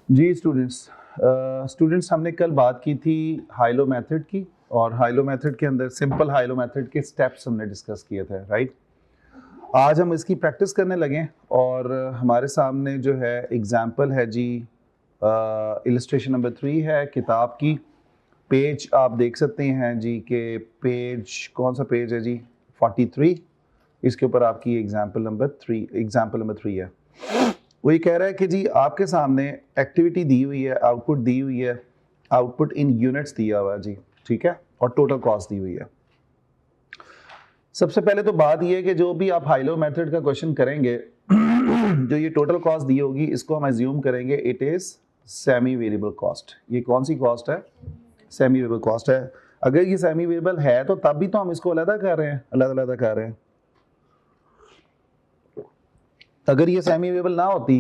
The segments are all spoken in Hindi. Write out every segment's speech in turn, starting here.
जी स्टूडेंट्स हमने कल बात की थी हाइलो मेथड की, और हाइलो मेथड के अंदर सिंपल हाइलो मेथड के स्टेप्स हमने डिस्कस किए थे, राइट। आज हम इसकी प्रैक्टिस करने लगे और हमारे सामने जो है एग्जाम्पल है जी, इलस्ट्रेशन नंबर 3 है किताब की। पेज आप देख सकते हैं जी के पेज, कौन सा पेज है जी, 43। इसके ऊपर आपकी एग्जाम्पल नंबर 3 है। वो ये कह रहा है कि जी आपके सामने एक्टिविटी दी हुई है, आउटपुट दी हुई है, आउटपुट इन यूनिट्स दिया हुआ है जी, ठीक है, और टोटल कॉस्ट दी हुई है। सबसे पहले तो बात ये है कि जो भी आप हाइलो मेथड का क्वेश्चन करेंगे जो ये टोटल कॉस्ट दी होगी इसको हम एज्यूम करेंगे it is semi variable cost. ये कौन सी कॉस्ट है? सेमी वेरिएबल कॉस्ट है। अगर ये सेमी वेरिएबल है तो तब भी तो हम इसको अलग कर रहे हैं, अलग कर रहे हैं। अगर ये सेमी वेरिएबल ना होती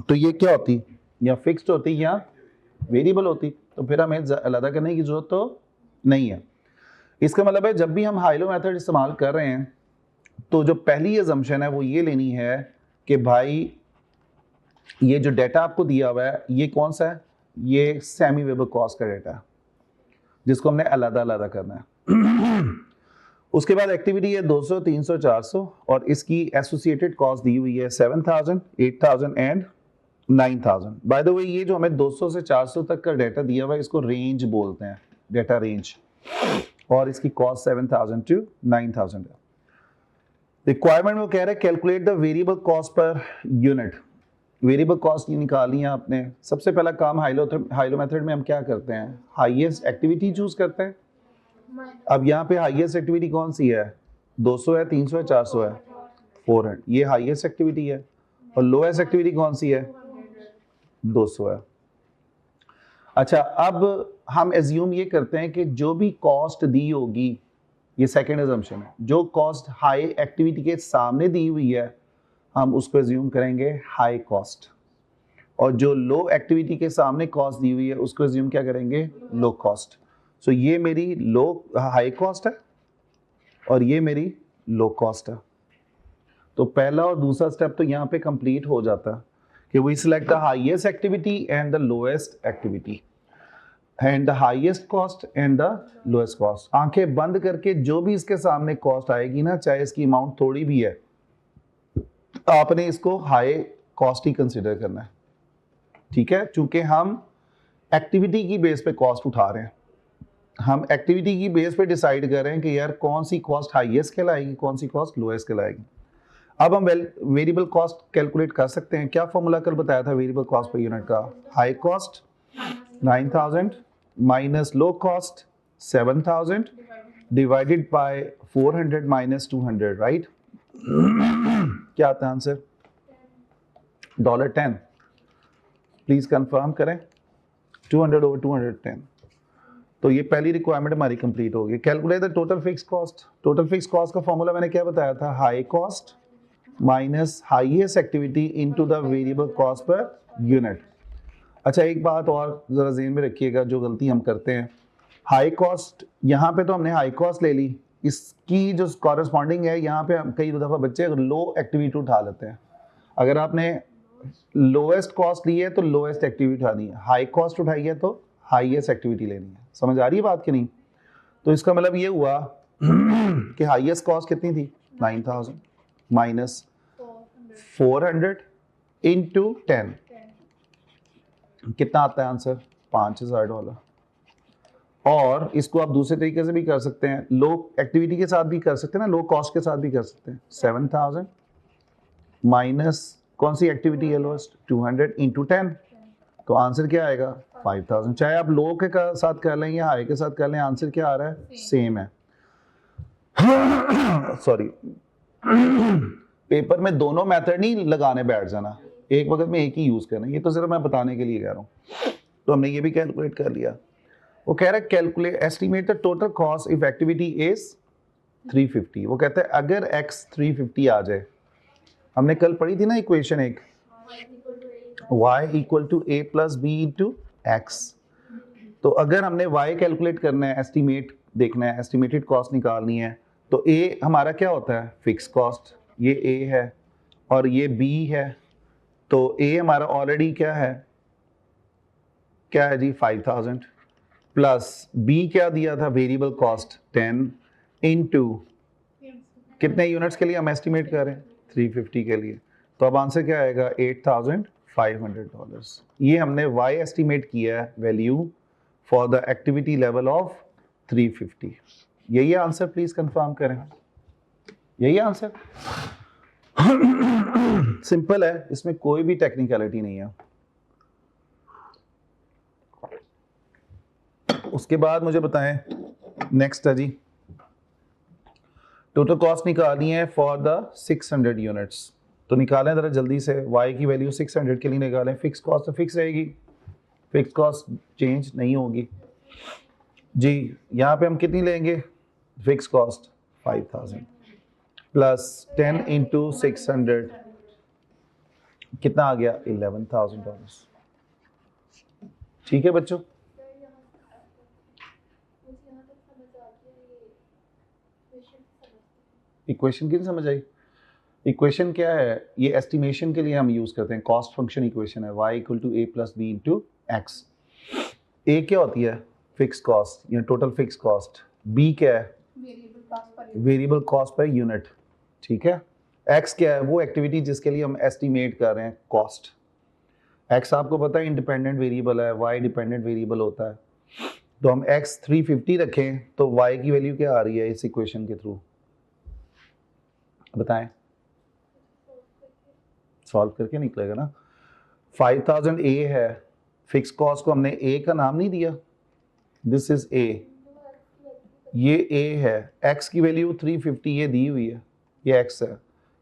तो ये क्या होती, या फिक्स्ड होती या वेरिएबल होती, तो फिर हमें अलग करने की जरूरत तो नहीं है। इसका मतलब है जब भी हम हाइलो मेथड इस्तेमाल कर रहे हैं तो जो पहली अजम्पशन है वो ये लेनी है कि भाई ये जो डेटा आपको दिया हुआ है ये कौन सा है, ये सेमी वेरिएबल कॉस्ट का डेटा है जिसको हमने अलग करना है। उसके बाद एक्टिविटी है 200, 300, 400 और इसकी एसोसिएटेड कॉस्ट दी हुई है 7000, 8000 एंड 9000। बाय द वे ये जो हमें 200 से 400 तक का डेटा दिया हुआ है इसको रेंज बोलते हैं, डेटा रेंज, और इसकी कॉस्ट 7000 टू 9000 है। रिक्वायरमेंट वो कह रहे हैं calculate the variable cost per unit. Variable cost निकालनी है आपने। सबसे पहला काम हाइलो मेथड में हम क्या करते हैं, हाईएस्ट एक्टिविटी चूज करते हैं। अब यहाँ पे हाईएस्ट एक्टिविटी कौन सी है, 200 है, 300 है, 400 है, 400। ये हाईएस्ट एक्टिविटी है। और लोएस्ट एक्टिविटी कौन सी है, 200 है। अच्छा, अब हम एज्यूम ये करते हैं कि जो भी कॉस्ट दी होगी, ये सेकेंड अजम्पशन है, जो कॉस्ट हाई एक्टिविटी के सामने दी हुई है हम उसको एज्यूम करेंगे हाई कॉस्ट, और जो लो एक्टिविटी के सामने कॉस्ट दी हुई है उसको एज्यूम क्या करेंगे, लो कॉस्ट। सो ये मेरी हाई कॉस्ट है और ये मेरी लो कॉस्ट है। तो पहला और दूसरा स्टेप तो यहाँ पे कंप्लीट हो जाता है कि we select the highest activity and the lowest activity and the highest cost and the lowest cost. आंखें बंद करके जो भी इसके सामने कॉस्ट आएगी ना, चाहे इसकी अमाउंट थोड़ी भी है, आपने इसको हाई कॉस्ट ही कंसिडर करना है, ठीक है। चूंकि हम एक्टिविटी की बेस पे कॉस्ट उठा रहे हैं, हम एक्टिविटी की बेस पे डिसाइड कर रहे हैं कि यार कौन सी कॉस्ट हाईएस्ट कहलाएगी, कौन सी कॉस्ट लोएस्ट कहलाएगी। अब हम वेरिएबल कॉस्ट कैलकुलेट कर सकते हैं। क्या फॉर्मूला कल बताया था वेरिएबल कॉस्ट पर यूनिट का, high cost 9000 minus low cost 7000 divided by 400 minus 200, right. क्या आता है आंसर, $10। प्लीज कंफर्म करें, 200 over 210। तो ये पहली रिक्वायरमेंट हमारी कंप्लीट होगी। Calculate the total fix cost. Total fix cost का फॉर्मूला मैंने क्या बताया था, high cost minus highest activity into the variable cost per unit. अच्छा, एक बात और जरा ज़हन में रखिएगा, जो गलती हम करते हैं, हाई कॉस्ट यहाँ पे तो हमने हाई कॉस्ट ले ली, इसकी जो कॉरेस्पॉन्डिंग है यहाँ पे कई दफ़ा बच्चे लो एक्टिविटी उठा लेते हैं। अगर आपने लोएस्ट कॉस्ट ली है तो लोएस्ट एक्टिविटी उठानी है, हाई कॉस्ट उठाई है तो हाईएस्ट एक्टिविटी लेनी है। समझ आ रही है बात कि नहीं? तो इसका मतलब ये हुआ कि हाईएस्ट कॉस्ट कितनी थी, 9000 माइनस 400 इंटू 10, कितना आता है आंसर, $5000। और इसको आप दूसरे तरीके से भी कर सकते हैं, लो एक्टिविटी के साथ भी कर सकते हैं ना, लो कॉस्ट के साथ भी कर सकते हैं। 7000 माइनस कौन सी एक्टिविटी है लोएस्ट, 200 इंटू 10, तो आंसर क्या आएगा, 5000। चाहे आप लो के साथ कर लें या हाई के साथ कर लें, आंसर क्या आ रहा है, सेम है। सॉरी, पेपर में दोनों मेथड नहीं लगाने बैठ जाना, एक वक्त में एक ही यूज करना, ये तो सिर्फ मैं बताने के लिए कह रहा हूँ। तो हमने ये भी कैलकुलेट कर लिया। वो कह रहा है calculate estimate the total cost if activity is 350। वो कहता है अगर x 350 आ जाए, हमने कल पढ़ी थी ना इक्वेशन एक, y equal to a plus B into X. तो अगर हमने y कैलकुलेट करना है, एस्टिमेट देखना है, एस्टिमेटेड कॉस्ट निकालनी है, तो a हमारा क्या होता है, फिक्स कॉस्ट, ये a है और ये b है। तो a हमारा ऑलरेडी क्या है, क्या है जी 5000 प्लस बी क्या दिया था वेरिएबल कॉस्ट 10 इनटू कितने यूनिट्स के लिए हम एस्टिमेट कर रहे हैं 350 के लिए, तो अब आंसर क्या आएगा $8,500। ये हमने y एस्टिमेट किया है value for the activity level of 350। यही आंसर, प्लीज कंफर्म करें, यही आंसर। सिंपल है, इसमें कोई भी टेक्निकलिटी नहीं है। उसके बाद मुझे बताएं, नेक्स्ट है जी टोटल कॉस्ट निकालनी है फॉर द 600 यूनिट्स। तो निकालें जरा जल्दी से, y की वैल्यू 600 के लिए निकालें। फिक्स कॉस्ट तो फिक्स रहेगी, फिक्स कॉस्ट चेंज नहीं होगी जी। यहाँ पे हम कितनी लेंगे, फिक्स कॉस्ट 5000 प्लस 10 इंटू 600 कितना आ गया $11,000। ठीक है बच्चों, इक्वेशन की समझ आई। इक्वेशन क्या है, ये एस्टिमेशन के लिए हम यूज करते हैं, कॉस्ट फंक्शन इक्वेशन है y equal to a plus B into X. A क्या होती है फिक्स कॉस्ट या टोटल फिक्स कॉस्ट, बी क्या है वेरिएबल कॉस्ट पर यूनिट, ठीक है। एक्स क्या है, वो एक्टिविटी जिसके लिए हम एस्टिमेट कर रहे हैं कॉस्ट। एक्स आपको पता है इंडिपेंडेंट वेरिएबल है, वाई डिपेंडेंट वेरिएबल होता है। तो हम एक्स 350 रखें तो वाई की वैल्यू क्या आ रही है इस इक्वेशन के थ्रू, बताएं। सॉल्व करके निकलेगा ना। 5000 ए है, फिक्स कॉस्ट को हमने ए का नाम नहीं दिया, दिस इज ए, ये ए है। एक्स की वैल्यू 350 ये दी हुई है, ये एक्स है,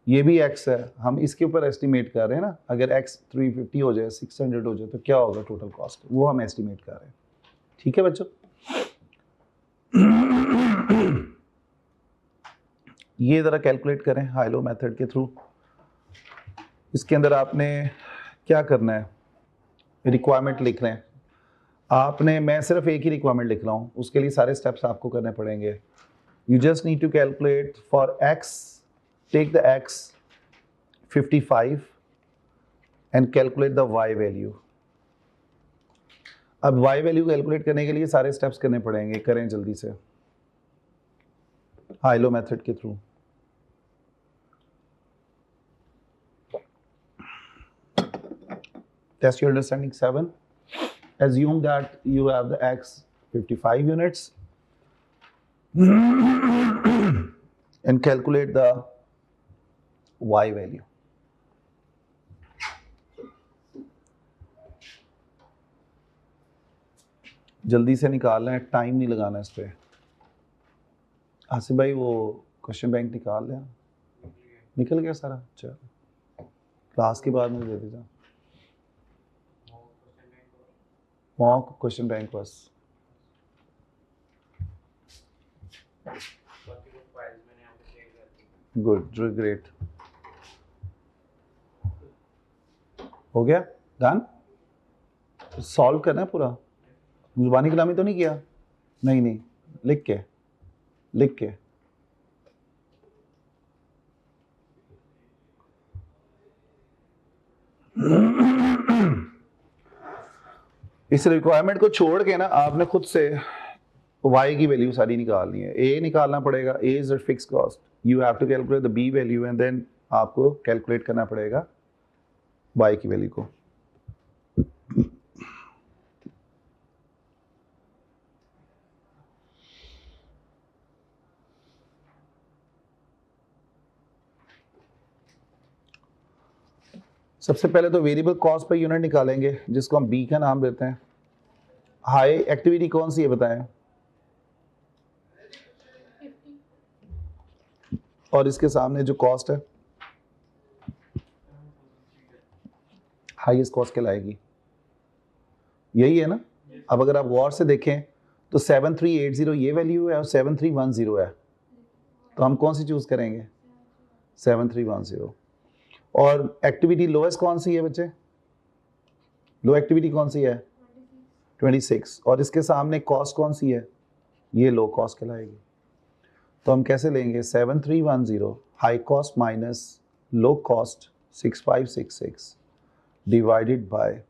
ये भी एक्स है। हम इसके ऊपर एस्टिमेट कर रहे हैं ना, अगर एक्स 350 हो जाए 600 हो जाए तो क्या होगा टोटल कॉस्ट, वो हम एस्टिमेट कर रहे हैं। ठीक है बच्चों, ये ज़रा कैलकुलेट करें हाई लो मेथड के थ्रू। इसके अंदर आपने क्या करना है, रिक्वायरमेंट लिख रहे हैं आपने, मैं सिर्फ एक ही रिक्वायरमेंट लिख रहा हूँ, उसके लिए सारे स्टेप्स आपको करने पड़ेंगे। You just need to calculate for X, take the X 55 and calculate the Y value. अब वाई वैल्यू कैलकुलेट करने के लिए सारे स्टेप्स करने पड़ेंगे, करें जल्दी से हाई लो मेथड के through. Test your understanding 7. Assume that you have the x 55 units and calculate the y value. जल्दी से निकालना है, टाइम नहीं लगाना इस पे। आसिफ भाई वो क्वेश्चन बैंक निकाल लिया, निकल गया सारा, चलो क्लास के बाद मुझे दे दीजिए मॉक क्वेश्चन बैंक बस। गुड, ग्रेट, हो गया डन। सॉल्व करना है पूरा, जुबानी कलामी तो नहीं किया, नहीं लिख के इस रिक्वायरमेंट को छोड़ के ना आपने खुद से y की वैल्यू सारी निकालनी है। a निकालना पड़ेगा, a is the fix cost, you have to calculate the b value and then आपको कैलकुलेट करना पड़ेगा y की वैल्यू को। सबसे पहले तो वेरिएबल कॉस्ट पर यूनिट निकालेंगे जिसको हम b का नाम देते हैं। हाई एक्टिविटी कौन सी है बताएं, और इसके सामने जो कॉस्ट है हाईएस्ट कॉस्ट कहलाएगी, यही है ना। अब अगर आप गौर से देखें तो 7380 ये वैल्यू है और 7310 है, तो हम कौन सी चूज करेंगे 7310। और एक्टिविटी लोएस्ट कौन सी है बच्चे, लो एक्टिविटी कौन सी है 26, और इसके सामने कॉस्ट कौन सी है, ये लो कॉस्ट कहलाएगी। तो हम कैसे लेंगे 7310 high cost minus low cost 6566 divided by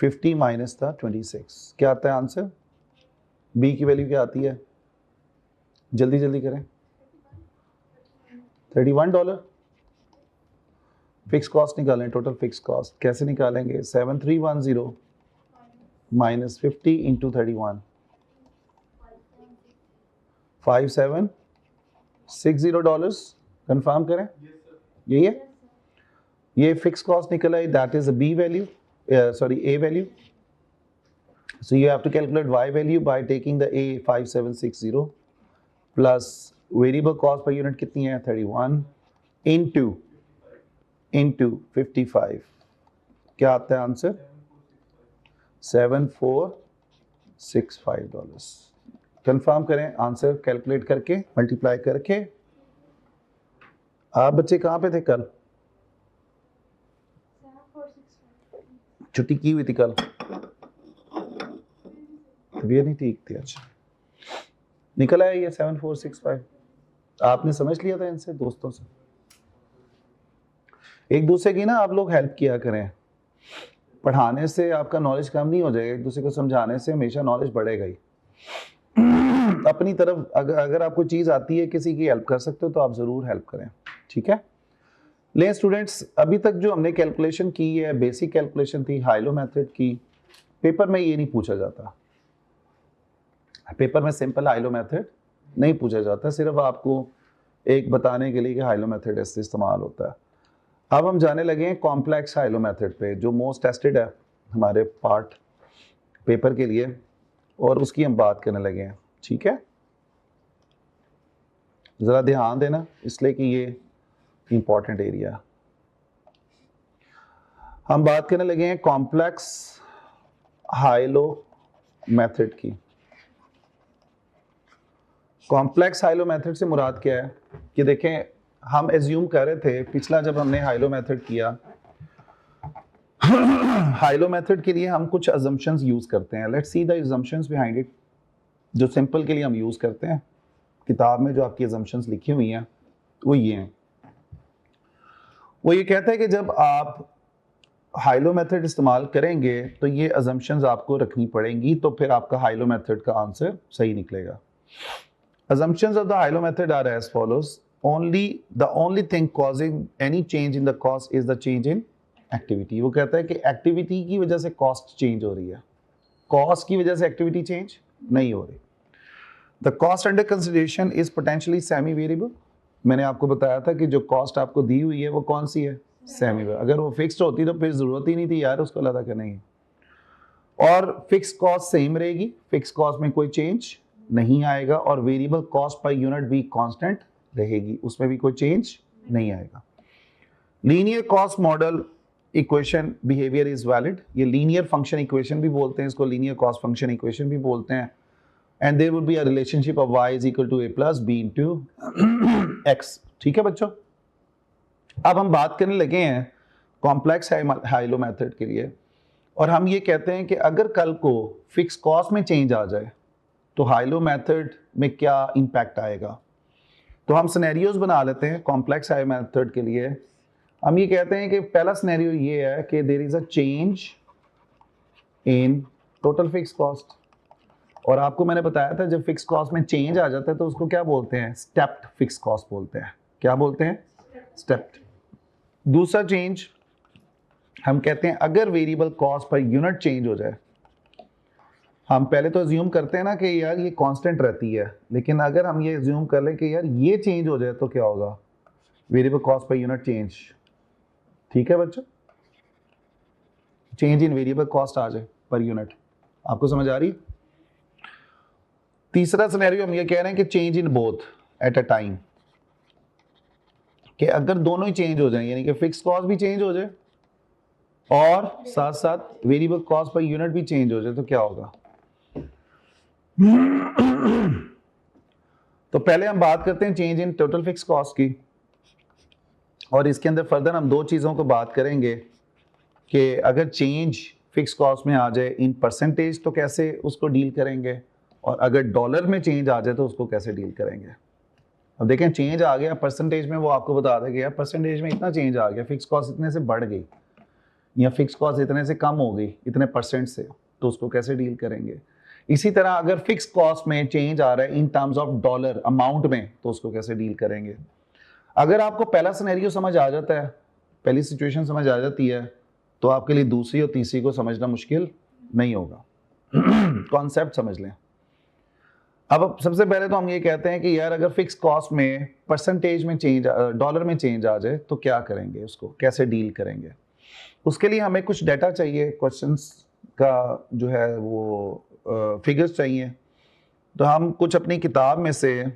50 minus था 26, क्या आता है आंसर? बी की वैल्यू क्या आती है? जल्दी जल्दी करें। $31। फिक्स कॉस्ट निकालें, टोटल फिक्स कॉस्ट कैसे निकालेंगे? 7310 माइनस 50 इंटू 31, $5760। कंफर्म करें, यही है? ये फिक्स कॉस्ट निकला है, that is B value, sorry A value. So you have to calculate y value by taking the a 5760 plus variable cost per unit कितनी है? 31 into 55, क्या आता है आंसर? $7465. कंफर्म करें आंसर कैलकुलेट करके, मल्टीप्लाई करके. आप बच्चे कहाँ पे थे कल? छुट्टी की हुई थी कल? तबीयत नहीं ठीक थी. अच्छा, निकल आया ये 7465. आपने समझ लिया था इनसे, दोस्तों से. एक दूसरे की ना आप लोग हेल्प किया करें. पढ़ाने से आपका नॉलेज कम नहीं हो जाएगा, एक दूसरे को समझाने से हमेशा नॉलेज बढ़ेगा ही. अपनी तरफ अगर आपको चीज़ आती है, किसी की हेल्प कर सकते हो तो आप ज़रूर हेल्प करें, ठीक है? ले स्टूडेंट्स, अभी तक जो हमने कैलकुलेशन की है बेसिक कैलकुलेशन थी हाइलो मेथड की. पेपर में ये नहीं पूछा जाता, पेपर में सिंपल हाइलो मेथड नहीं पूछा जाता, सिर्फ आपको एक बताने के लिए कि हाइलो मेथड ऐसे इस्तेमाल होता है. अब हम जाने लगे हैं कॉम्प्लेक्स हाइलो मेथड पे, जो मोस्ट टेस्टेड है हमारे पार्ट पेपर के लिए, और उसकी हम बात करने लगे हैं, ठीक है? ज़रा ध्यान देना, इसलिए कि ये इंपॉर्टेंट एरिया. हम बात करने लगे हैं कॉम्प्लेक्स हाइलो मेथड की. कॉम्प्लेक्स हाइलो मेथड से मुराद क्या है कि देखें, हम एज्यूम कर रहे थे पिछला जब हमने हाइलो मेथड किया, हाइलो मेथड के लिए हम कुछ अजम्पशंस यूज करते हैं. Let's see the assumptions behind it. जो सिंपल के लिए हम यूज करते हैं, किताब में जो आपकी अजम्पशंस लिखी हुई हैं वो ये हैं. वो ये कहता है कि जब आप हाइलो मेथड इस्तेमाल करेंगे तो ये अजम्पशंस आपको रखनी पड़ेंगी, तो फिर आपका हाइलो मेथड का आंसर सही निकलेगा. Assumptions of the Hylo method are as follows. The only thing causing any change in the cost is the change in activity. वो कहता है कि एक्टिविटी की वजह से कॉस्ट चेंज हो रही है, कॉस्ट की वजह से एक्टिविटी चेंज नहीं हो रही. The cost under consideration is potentially semi variable. मैंने आपको बताया था कि जो कॉस्ट आपको दी हुई है वो कौन सी है? Semi variable. अगर वो फिक्स्ड होती तो फिर जरूरत ही नहीं थी यार उसको अलग करने की. और फिक्स कॉस्ट सेम रहेगी, फिक्स कॉस्ट में कोई चेंज नहीं आएगा, और वेरिएबल कॉस्ट पर यूनिट भी कांस्टेंट रहेगी, उसमें भी कोई चेंज नहीं आएगा. Linear cost model equation behaviour is valid. ये लीनियर फंक्शन इक्वेशन भी बोलते हैं इसको, लीनियर कॉस्ट फंक्शन इक्वेशन भी बोलते हैं. And there would be a relationship of y is equal to a plus b into x. ठीक है बच्चों, अब हम बात करने लगे हैं कॉम्प्लेक्स हाइलो मेथड के लिए, और हम ये कहते हैं कि अगर कल को फिक्स कॉस्ट में चेंज आ जाए तो हाइलो मेथड में क्या इम्पैक्ट आएगा. तो हम सिनेरियोज बना लेते हैं कॉम्प्लेक्स हाइलो मेथड के लिए. हम ये कहते हैं कि पहला सिनेरियो ये है कि there is a change in total fix cost, और आपको मैंने बताया था जब फिक्स कॉस्ट में चेंज आ जाता है तो उसको क्या बोलते हैं? स्टेप्ड फिक्स कॉस्ट बोलते हैं. क्या बोलते हैं? स्टेप्ड. दूसरा चेंज हम कहते हैं अगर variable cost per unit change हो जाए. हम पहले तो अज्यूम करते हैं ना कि यार ये कांस्टेंट रहती है, लेकिन अगर हम ये अज्यूम कर लें कि यार ये चेंज हो जाए तो क्या होगा? Variable cost per unit change. ठीक है बच्चों, चेंज इन वेरिएबल कॉस्ट आ जाए पर यूनिट. आपको समझ आ रही? तीसरा सिनेरियो हम ये कह रहे हैं कि change in both at a time, कि अगर दोनों ही चेंज हो जाए, यानी कि फिक्स कॉस्ट भी चेंज हो जाए और साथ साथ वेरिएबल कॉस्ट पर यूनिट भी चेंज हो जाए, तो क्या होगा? तो पहले हम बात करते हैं change in total fix cost की, और इसके अंदर फर्दर हम दो चीज़ों को बात करेंगे कि अगर चेंज फिक्स कॉस्ट में आ जाए इन परसेंटेज तो कैसे उसको डील करेंगे, और अगर डॉलर में चेंज आ जाए तो उसको कैसे डील करेंगे. अब देखें, चेंज आ गया परसेंटेज में, वो आपको बता देगा यार परसेंटेज में इतना चेंज आ गया, फिक्स कॉस्ट इतने से बढ़ गई, या फिक्स कॉस्ट इतने से कम हो गई, इतने परसेंट से, तो उसको कैसे डील करेंगे। इसी तरह अगर फिक्स कॉस्ट में चेंज आ रहा है इन टर्म्स ऑफ डॉलर अमाउंट में, तो उसको कैसे डील करेंगे। अगर आपको पहला सिनेरियो समझ आ जाता है, पहली सिचुएशन समझ आ जाती है, तो आपके लिए दूसरी और तीसरी को समझना मुश्किल नहीं होगा। कॉन्सेप्ट समझ लें। अब सबसे पहले तो हम ये कहते हैं कि यार अगर फिक्स कॉस्ट में परसेंटेज में चेंज, डॉलर में चेंज आ जाए तो क्या करेंगे, उसको कैसे डील करेंगे। उसके लिए हमें कुछ डाटा चाहिए, क्वेश्चंस का जो है वो फिगर्स चाहिए। तो हम कुछ अपनी किताब में से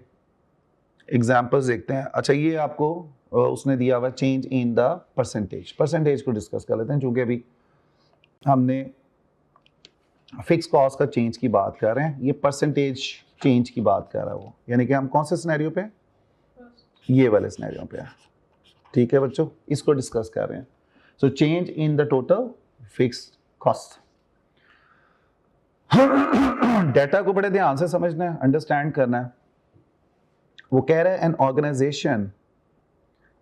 एग्जाम्पल्स देखते हैं। अच्छा, ये आपको उसने दिया हुआ चेंज इन द परसेंटेज को डिस्कस कर लेते हैं, चूंकि अभी हमने फिक्स कॉस्ट का चेंज की बात कर रहे हैं, ये परसेंटेज चेंज की बात कर रहा है वो, यानी कि हम कौन से सिनेरियो पे, ये वाले सिनेरियो पे है। ठीक है बच्चों, इसको डिस्कस कर रहे हैं। So change in the total fixed cost. Data को बड़े ध्यान से समझना है, अंडरस्टैंड करना है। वो कह रहे हैं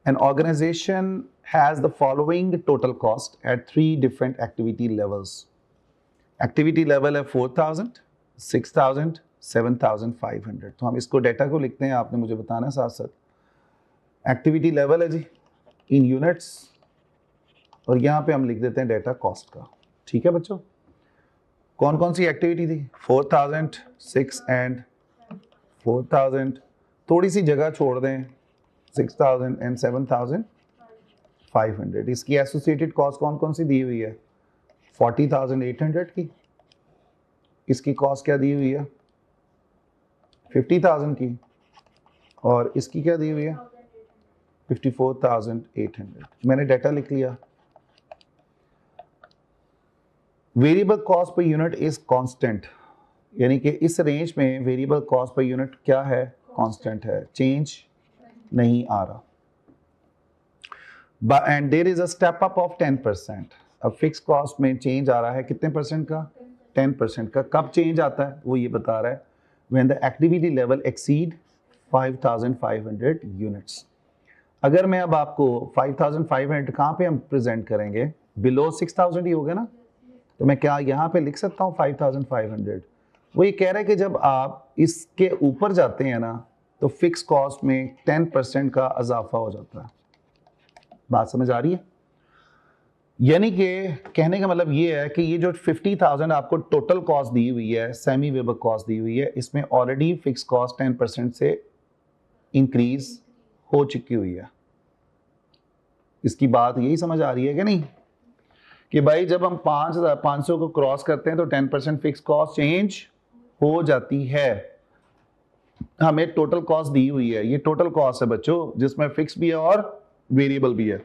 an organization has the following total cost at 3 different activity levels. Activity level है 4,000, 6,000, 7,500। तो हम इसको डेटा को लिखते हैं, आपने मुझे बताना है साथ साथ। एक्टिविटी लेवल है जी इन यूनिट्स, और यहाँ पे हम लिख देते हैं डेटा कॉस्ट का। ठीक है बच्चों, कौन कौन सी एक्टिविटी थी, 4,000, 6 एंड 4,000, थोड़ी सी जगह छोड़ दें 6,000 एंड 7,500। इसकी एसोसिएटेड कॉस्ट कौन कौन सी दी हुई है, 40,800 की। इसकी कॉस्ट क्या दी हुई है, 50,000 की। और इसकी क्या दी हुई है, 54,800। मैंने डाटा लिख लिया। Variable cost per unit is constant, यानी कि इस रेंज में वेरिएबल कॉस्ट पर यूनिट क्या है, कांस्टेंट है, चेंज नहीं आ रहा। And there is a step up of 10%। अब फिक्स कॉस्ट में चेंज आ रहा है कितने परसेंट का, 10% का। कब चेंज आता है वो ये बता रहा है, when the activity level exceed 5,500 units. अगर मैं अब आपको 5,500 कहाँ पे हम प्रेजेंट करेंगे, बिलो 6,000 ही हो गया ना, तो मैं क्या यहाँ पे लिख सकता हूँ 5,500। वो ये कह रहा है कि जब आप इसके ऊपर जाते हैं ना, तो फिक्स कॉस्ट में 10% का इजाफा हो जाता है। बात समझ आ रही है। यानी कि कहने का मतलब ये है कि ये जो 50,000 आपको टोटल कॉस्ट दी हुई है, सेमी वेरिएबल कॉस्ट दी हुई है, इसमें ऑलरेडी फिक्स कॉस्ट 10% से इंक्रीज हो चुकी हुई है। इसकी बात यही समझ आ रही है कि नहीं, कि भाई जब हम 5,500 को क्रॉस करते हैं तो 10% फिक्स कॉस्ट चेंज हो जाती है। हमें टोटल कॉस्ट दी हुई है, ये टोटल कॉस्ट है बच्चों, जिसमें फिक्स भी है और वेरिएबल भी है।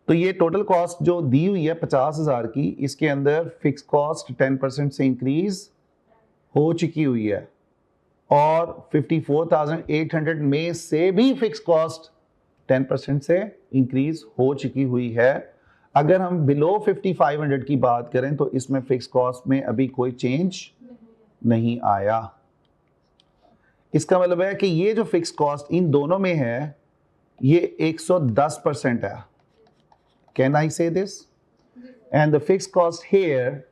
तो ये टोटल कॉस्ट जो दी हुई है 50,000 की, इसके अंदर फिक्स कॉस्ट 10% से इंक्रीज हो चुकी हुई है, और 54,800 में से भी फिक्स कॉस्ट 10% से इंक्रीज हो चुकी हुई है। अगर हम बिलो 5,500 की बात करें तो इसमें फिक्स कॉस्ट में अभी कोई चेंज नहीं आया। इसका मतलब है कि ये जो फिक्स कॉस्ट इन दोनों में है, ये 110% है। Can I say this? And the fixed cost here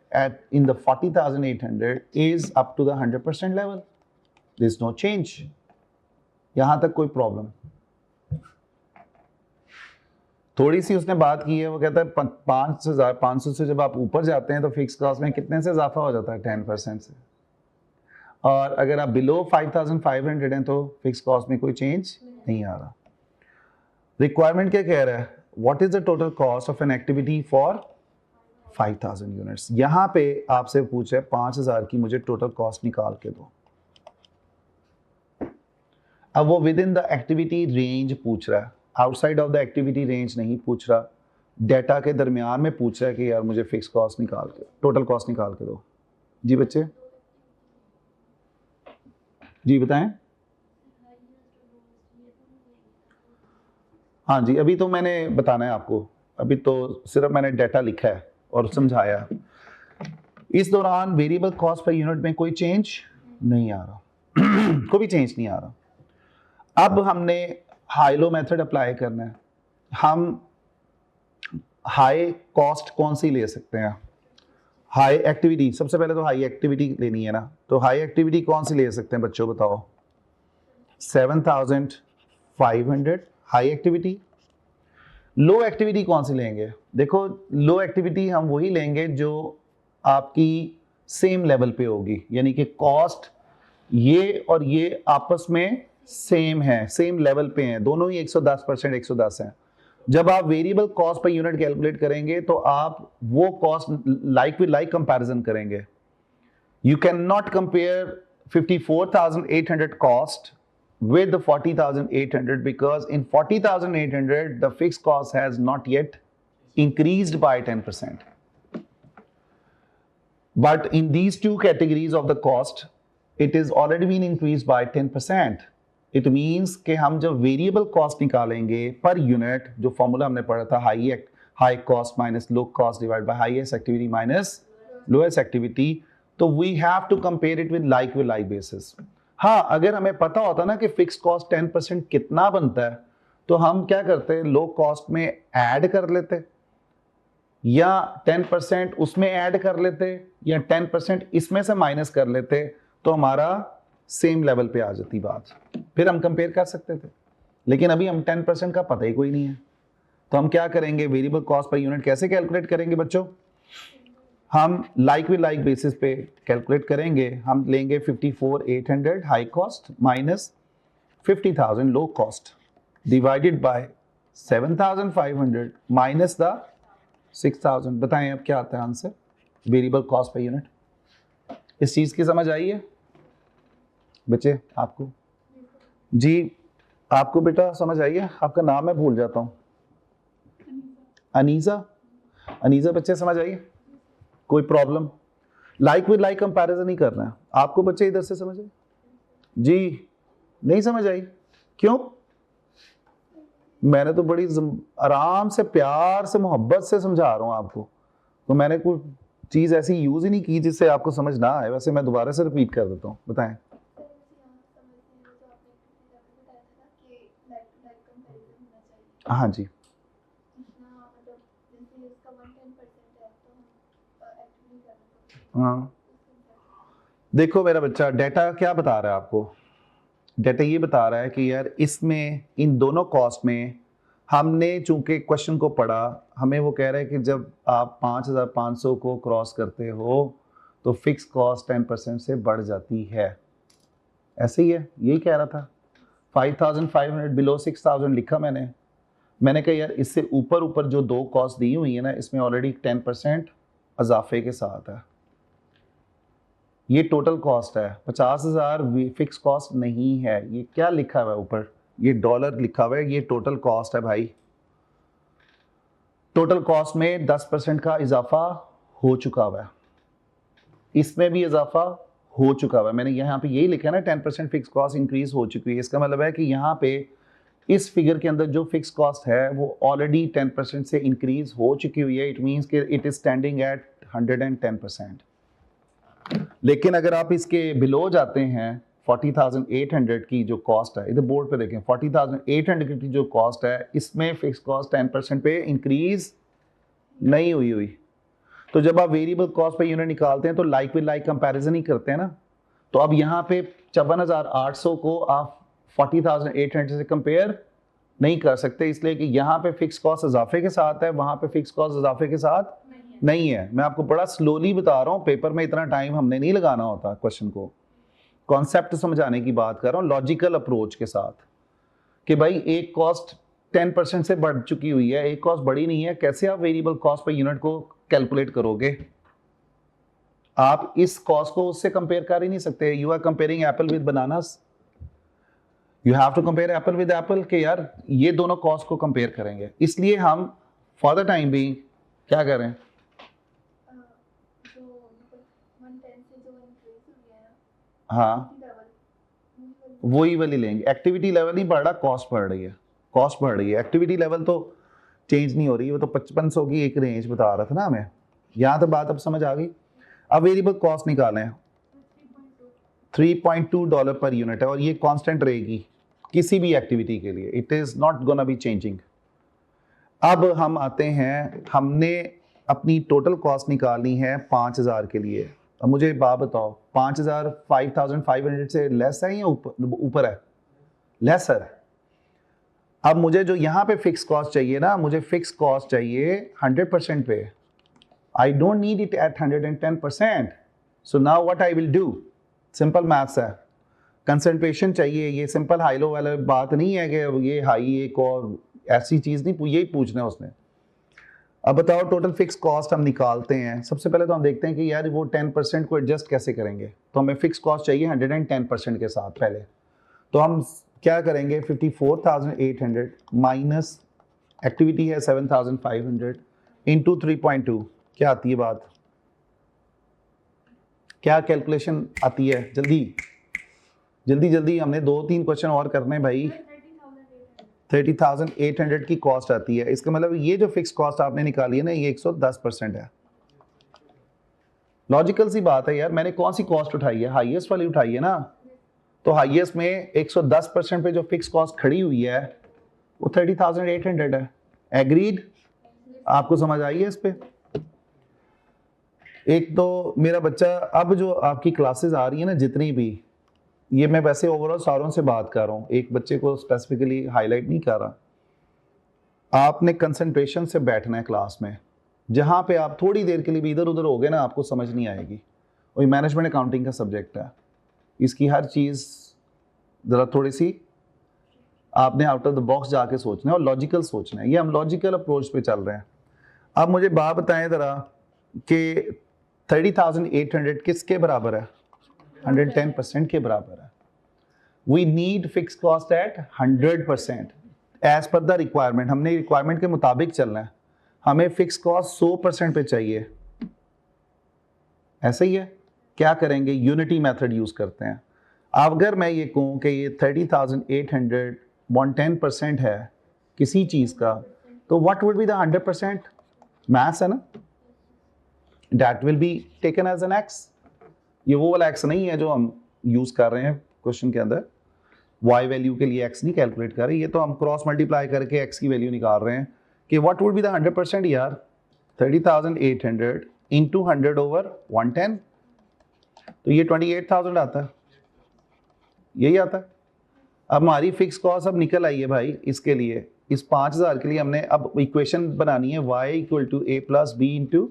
in the 40,800 is up to the 100% level. There's no change. यहां तक कोई प्रॉब्लम। थोड़ी सी उसने बात की है, वो कहता है 5,500 से जब आप ऊपर जाते हैं तो फिक्स कॉस्ट में कितने से इजाफा हो जाता है, 10% से। और अगर आप बिलो 5,500 हैं तो फिक्स कॉस्ट में कोई चेंज नहीं आ रहा। रिक्वायरमेंट क्या कह रहा है, what is the total cost of an activity for 5,000 units. यहां पे आपसे पूछ रहे 5,000 की मुझे टोटल कॉस्ट निकाल के दो। अब वो with in the activity range पूछ रहा है, outside of the activity range नहीं पूछ रहा, डेटा के दरमियान में पूछ रहा है कि यार मुझे फिक्स कॉस्ट निकाल के, टोटल कॉस्ट निकाल के दो। जी बच्चे, जी बताएं। हाँ जी, अभी तो मैंने बताना है आपको, अभी तो सिर्फ मैंने डाटा लिखा है और समझाया। इस दौरान वेरिएबल कॉस्ट पर यूनिट में कोई चेंज नहीं आ रहा, कोई भी चेंज नहीं आ रहा। अब हमने हाई लो मेथड अप्लाई करना है। हाई कॉस्ट कौन सी ले सकते हैं? हाई एक्टिविटी, सबसे पहले तो हाई एक्टिविटी लेनी है ना, तो हाई एक्टिविटी कौन सी ले सकते हैं बच्चों बताओ? 7,500 हाई एक्टिविटी। लो एक्टिविटी कौन सी लेंगे? देखो लो एक्टिविटी हम वही लेंगे जो आपकी सेम लेवल पे होगी, यानी कि कॉस्ट ये और ये आपस में सेम है, सेम लेवल पे हैं, दोनों ही 110% 110 हैं। जब आप variable cost per unit calculate करेंगे तो आप वो cost like with like comparison करेंगे। You can not compare 54,800 cost with the 40,800 because in 40,800 the fixed cost has not yet increased by 10%. But in these two categories of the cost, it is already been increased by 10%. It means कि हम जब variable cost निकालेंगे per unit, जो formula हमने पढ़ा था high cost minus low cost divided by highest activity minus lowest activity, तो we have to compare it with like basis. हाँ, अगर हमें पता होता ना कि फिक्स कॉस्ट 10% कितना बनता है तो हम क्या करते, लो कॉस्ट में ऐड कर लेते या 10% उसमें ऐड कर लेते या 10% इसमें से माइनस कर लेते, तो हमारा सेम लेवल पे आ जाती बात, फिर हम कंपेयर कर सकते थे। लेकिन अभी हम 10% का पता ही कोई नहीं है, तो हम क्या करेंगे, वेरिएबल कॉस्ट पर यूनिट कैसे कैलकुलेट करेंगे बच्चों? हम लाइक विद लाइक बेसिस पे कैलकुलेट करेंगे। हम लेंगे 54,800 high cost minus 50,000 low cost divided by 7,500 minus the 6,000। बताएं अब क्या आता है answer, variable cost per unit. इस चीज की समझ आई है बच्चे आपको? जी आपको बेटा समझ आई है? आपका नाम मैं भूल जाता हूँ। अनीसा, अनीसा बच्चे समझ आई है? कोई problem? Like with like comparison ही करना है आपको बच्चे। इधर से समझ आई? जी नहीं समझ आई? क्यों? मैंने तो बड़ी आराम से प्यार से मोहब्बत से समझा रहा हूं आपको, तो मैंने कोई चीज ऐसी यूज ही नहीं की जिससे आपको समझ ना आए। वैसे मैं दोबारा से रिपीट कर देता हूं, बताएं। हाँ जी, हाँ देखो मेरा बच्चा, डेटा क्या बता रहा है आपको? डेटा ये बता रहा है कि यार इसमें इन दोनों कॉस्ट में हमने चूंकि क्वेश्चन को पढ़ा, हमें वो कह रहा है कि जब आप 5,500 को क्रॉस करते हो तो फिक्स कॉस्ट 10% से बढ़ जाती है। ऐसे ही है, यही कह रहा था। 5,500 बिलो 6,000 लिखा मैंने कहा यार इससे ऊपर ऊपर जो दो कॉस्ट दी हुई है ना, इसमें ऑलरेडी 10% इजाफे के साथ है। ये टोटल कॉस्ट है, 50,000 फिक्स कॉस्ट नहीं है। ये क्या लिखा हुआ है ऊपर, ये डॉलर लिखा हुआ है, ये टोटल कॉस्ट है भाई। टोटल कॉस्ट में 10% का इजाफा हो चुका हुआ है, इसमें भी इजाफा हो चुका हुआ है। मैंने यहाँ पे यही लिखा है ना, 10% फिक्स कॉस्ट इंक्रीज हो चुकी है। इसका मतलब है कि यहाँ पे इस फिगर के अंदर जो फिक्स कॉस्ट है वो ऑलरेडी 10% से इंक्रीज हो चुकी हुई है। इट मीन्स कि इट इज स्टैंडिंग एट 110%। लेकिन अगर आप इसके बिलो जाते हैं, 40,800 की जो कॉस्ट है, इधर बोर्ड पे देखें, 40,800 की जो कॉस्ट है, इसमें फिक्स कॉस्ट 10% पे इंक्रीज नहीं हुई। तो जब आप वेरिएबल कॉस्ट पे यूनिट निकालते हैं तो लाइक विद लाइक कंपैरिजन ही करते हैं ना। तो अब यहाँ पे 54,800 को आप 40,800 से कंपेयर नहीं कर सकते, इसलिए कि यहाँ पे फिक्स कॉस्ट इजाफे के साथ है, वहां पे फिक्स कॉस्ट इजाफे के साथ नहीं है। मैं आपको बड़ा स्लोली बता रहा हूँ, पेपर में इतना टाइम हमने नहीं लगाना होता क्वेश्चन को, कॉन्सेप्ट समझाने की बात कर रहा हूँ लॉजिकल अप्रोच के साथ, कि भाई एक कॉस्ट 10% से बढ़ चुकी हुई है, एक कॉस्ट बढ़ी नहीं है, कैसे आप वेरिएबल कॉस्ट पर यूनिट को कैलकुलेट करोगे? आप इस कॉस्ट को उससे कंपेयर कर ही नहीं सकते। You are comparing apple with bananas, you have to compare apple with apple, कि यार ये दोनों कॉस्ट को कंपेयर करेंगे। इसलिए हम फॉर द टाइम भी क्या करें, हाँ वही वाली लेंगे। एक्टिविटी लेवल नहीं बढ़ रहा, कॉस्ट बढ़ रही है, कॉस्ट बढ़ रही है, एक्टिविटी लेवल तो चेंज नहीं हो रही है। वो तो 5500 की एक रेंज बता रहा था ना हमें। यहाँ तो बात अब समझ आ गई। अब वेरिएबल कॉस्ट निकालें, $3.2 पर यूनिट है और ये कांस्टेंट रहेगी किसी भी एक्टिविटी के लिए, it is not gonna be changing. अब हम आते हैं, हमने अपनी टोटल कॉस्ट निकालनी है 5,000 के लिए। अब मुझे बात बताओ, 5,000 5,500 से लेस है या ऊपर है? लेस है। अब मुझे जो यहाँ पे फिक्स कॉस्ट चाहिए ना, मुझे फिक्स कॉस्ट चाहिए 100% पे। I don't need it at 110%। So now what I will do, simple maths है, कंसंट्रेशन चाहिए। ये सिंपल हाई लो वाला बात नहीं है कि ये हाई एक और ऐसी चीज़ नहीं, यही पूछना है उसने। अब बताओ टोटल फिक्स कॉस्ट हम निकालते हैं। सबसे पहले तो हम देखते हैं कि यार वो 10% को एडजस्ट कैसे करेंगे। तो हमें फिक्स कॉस्ट चाहिए 110% के साथ पहले। तो हम क्या करेंगे, 54,800 माइनस एक्टिविटी है 7,500 इंटू 3.2, क्या आती है बात, क्या कैलकुलेशन आती है? जल्दी जल्दी जल्दी, हमने 2-3 क्वेश्चन और करने भाई। 30,800 की कॉस्ट आती है। इसका मतलब ये जो फिक्स कॉस्ट आपने निकाली है ना, ये 110% है। लॉजिकल सी बात है यार, मैंने कौन सी कॉस्ट उठाई है? हाईएस्ट वाली उठाई है ना। तो हाईएस्ट में 110% पे जो फिक्स कॉस्ट खड़ी हुई है वो 30,800 है। एग्रीड? आपको समझ आई है इस पे? एक तो मेरा बच्चा, अब जो आपकी क्लासेस आ रही है ना जितनी भी, ये मैं वैसे ओवरऑल सारों से बात कर रहा हूँ, एक बच्चे को स्पेसिफिकली हाईलाइट नहीं कर रहा। आपने कंसंट्रेशन से बैठना है क्लास में। जहाँ पे आप थोड़ी देर के लिए भी इधर उधर हो गए ना, आपको समझ नहीं आएगी। और ये मैनेजमेंट अकाउंटिंग का सब्जेक्ट है, इसकी हर चीज़ ज़रा थोड़ी सी आपने आउट ऑफ द बॉक्स जाके सोचना है और लॉजिकल सोचना है। ये हम लॉजिकल अप्रोच पे चल रहे हैं। अब मुझे बात बताएं ज़रा कि 30,800 किसके बराबर है? 110% के बराबर है। We need fix cost at 100% as per the requirement. हमने रिक्वायरमेंट के मुताबिक चलना है। हमें फिक्स कॉस्ट 100% पे चाहिए, ऐसे ही है। क्या करेंगे? यूनिटी मेथड यूज करते हैं। अगर मैं ये कहूँ कि ये 30,800 110% है किसी चीज़ का, तो what would be the 100%? Maths है ना, that will be taken as an X. ये वो वाला एक्स नहीं है जो हम यूज कर रहे हैं क्वेश्चन के अंदर। वाई वैल्यू के लिए एक्स नहीं कैलकुलेट कर रहे, ये तो हम क्रॉस मल्टीप्लाई करके एक्स की वैल्यू निकाल रहे हैं कि व्हाट वुड बी द 100% यार। 30,800 इंटू 100 ओवर 110, तो ये 28,000 आता है, यही आता है। अब हमारी फिक्स कॉस्ट अब निकल आई है भाई। इसके लिए इस 5,000 के लिए हमने अब इक्वेशन बनानी है y equal to a plus B into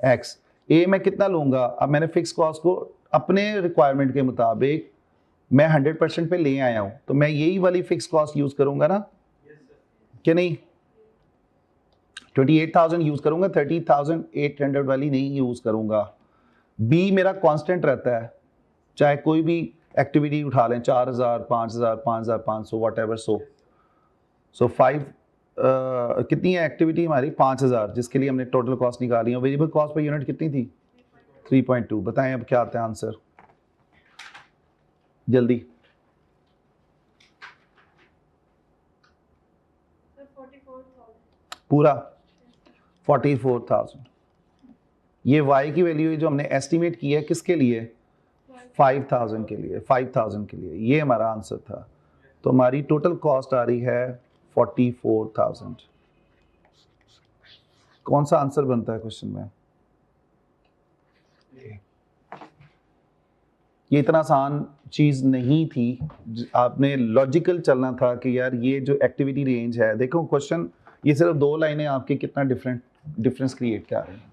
X. A मैं कितना लूंगा? अब मैंने फिक्स कॉस्ट को अपने रिक्वायरमेंट के मुताबिक मैं 100% पे ले आया हूं, तो मैं यही वाली फिक्स कॉस्ट यूज करूंगा ना, कि नहीं? 28,000 यूज करूंगा, 30,800 वाली नहीं यूज करूंगा। बी मेरा कांस्टेंट रहता है, चाहे कोई भी एक्टिविटी उठा लें, 4,000 5,000 5,500 वट एवर। सो 5 कितनी है एक्टिविटी हमारी? 5,000, जिसके लिए हमने टोटल कॉस्ट निकाली है। वेरिएबल कॉस्ट पर यूनिट कितनी थी? 3.2। बताएं अब क्या आता है आंसर, जल्दी। 44,000 पूरा 44,000। ये y की वैल्यू जो हमने एस्टिमेट की है किसके लिए? 5,000 के लिए। 5,000 के लिए ये हमारा आंसर था। तो हमारी टोटल कॉस्ट आ रही है 44,000। कौन सा आंसर बनता है क्वेश्चन में? ये इतना आसान चीज़ नहीं थी, आपने लॉजिकल चलना था कि यार ये जो एक्टिविटी रेंज है, देखो क्वेश्चन ये सिर्फ 2 लाइनें आपकी कितना डिफरेंस क्रिएट कर रहे हैं।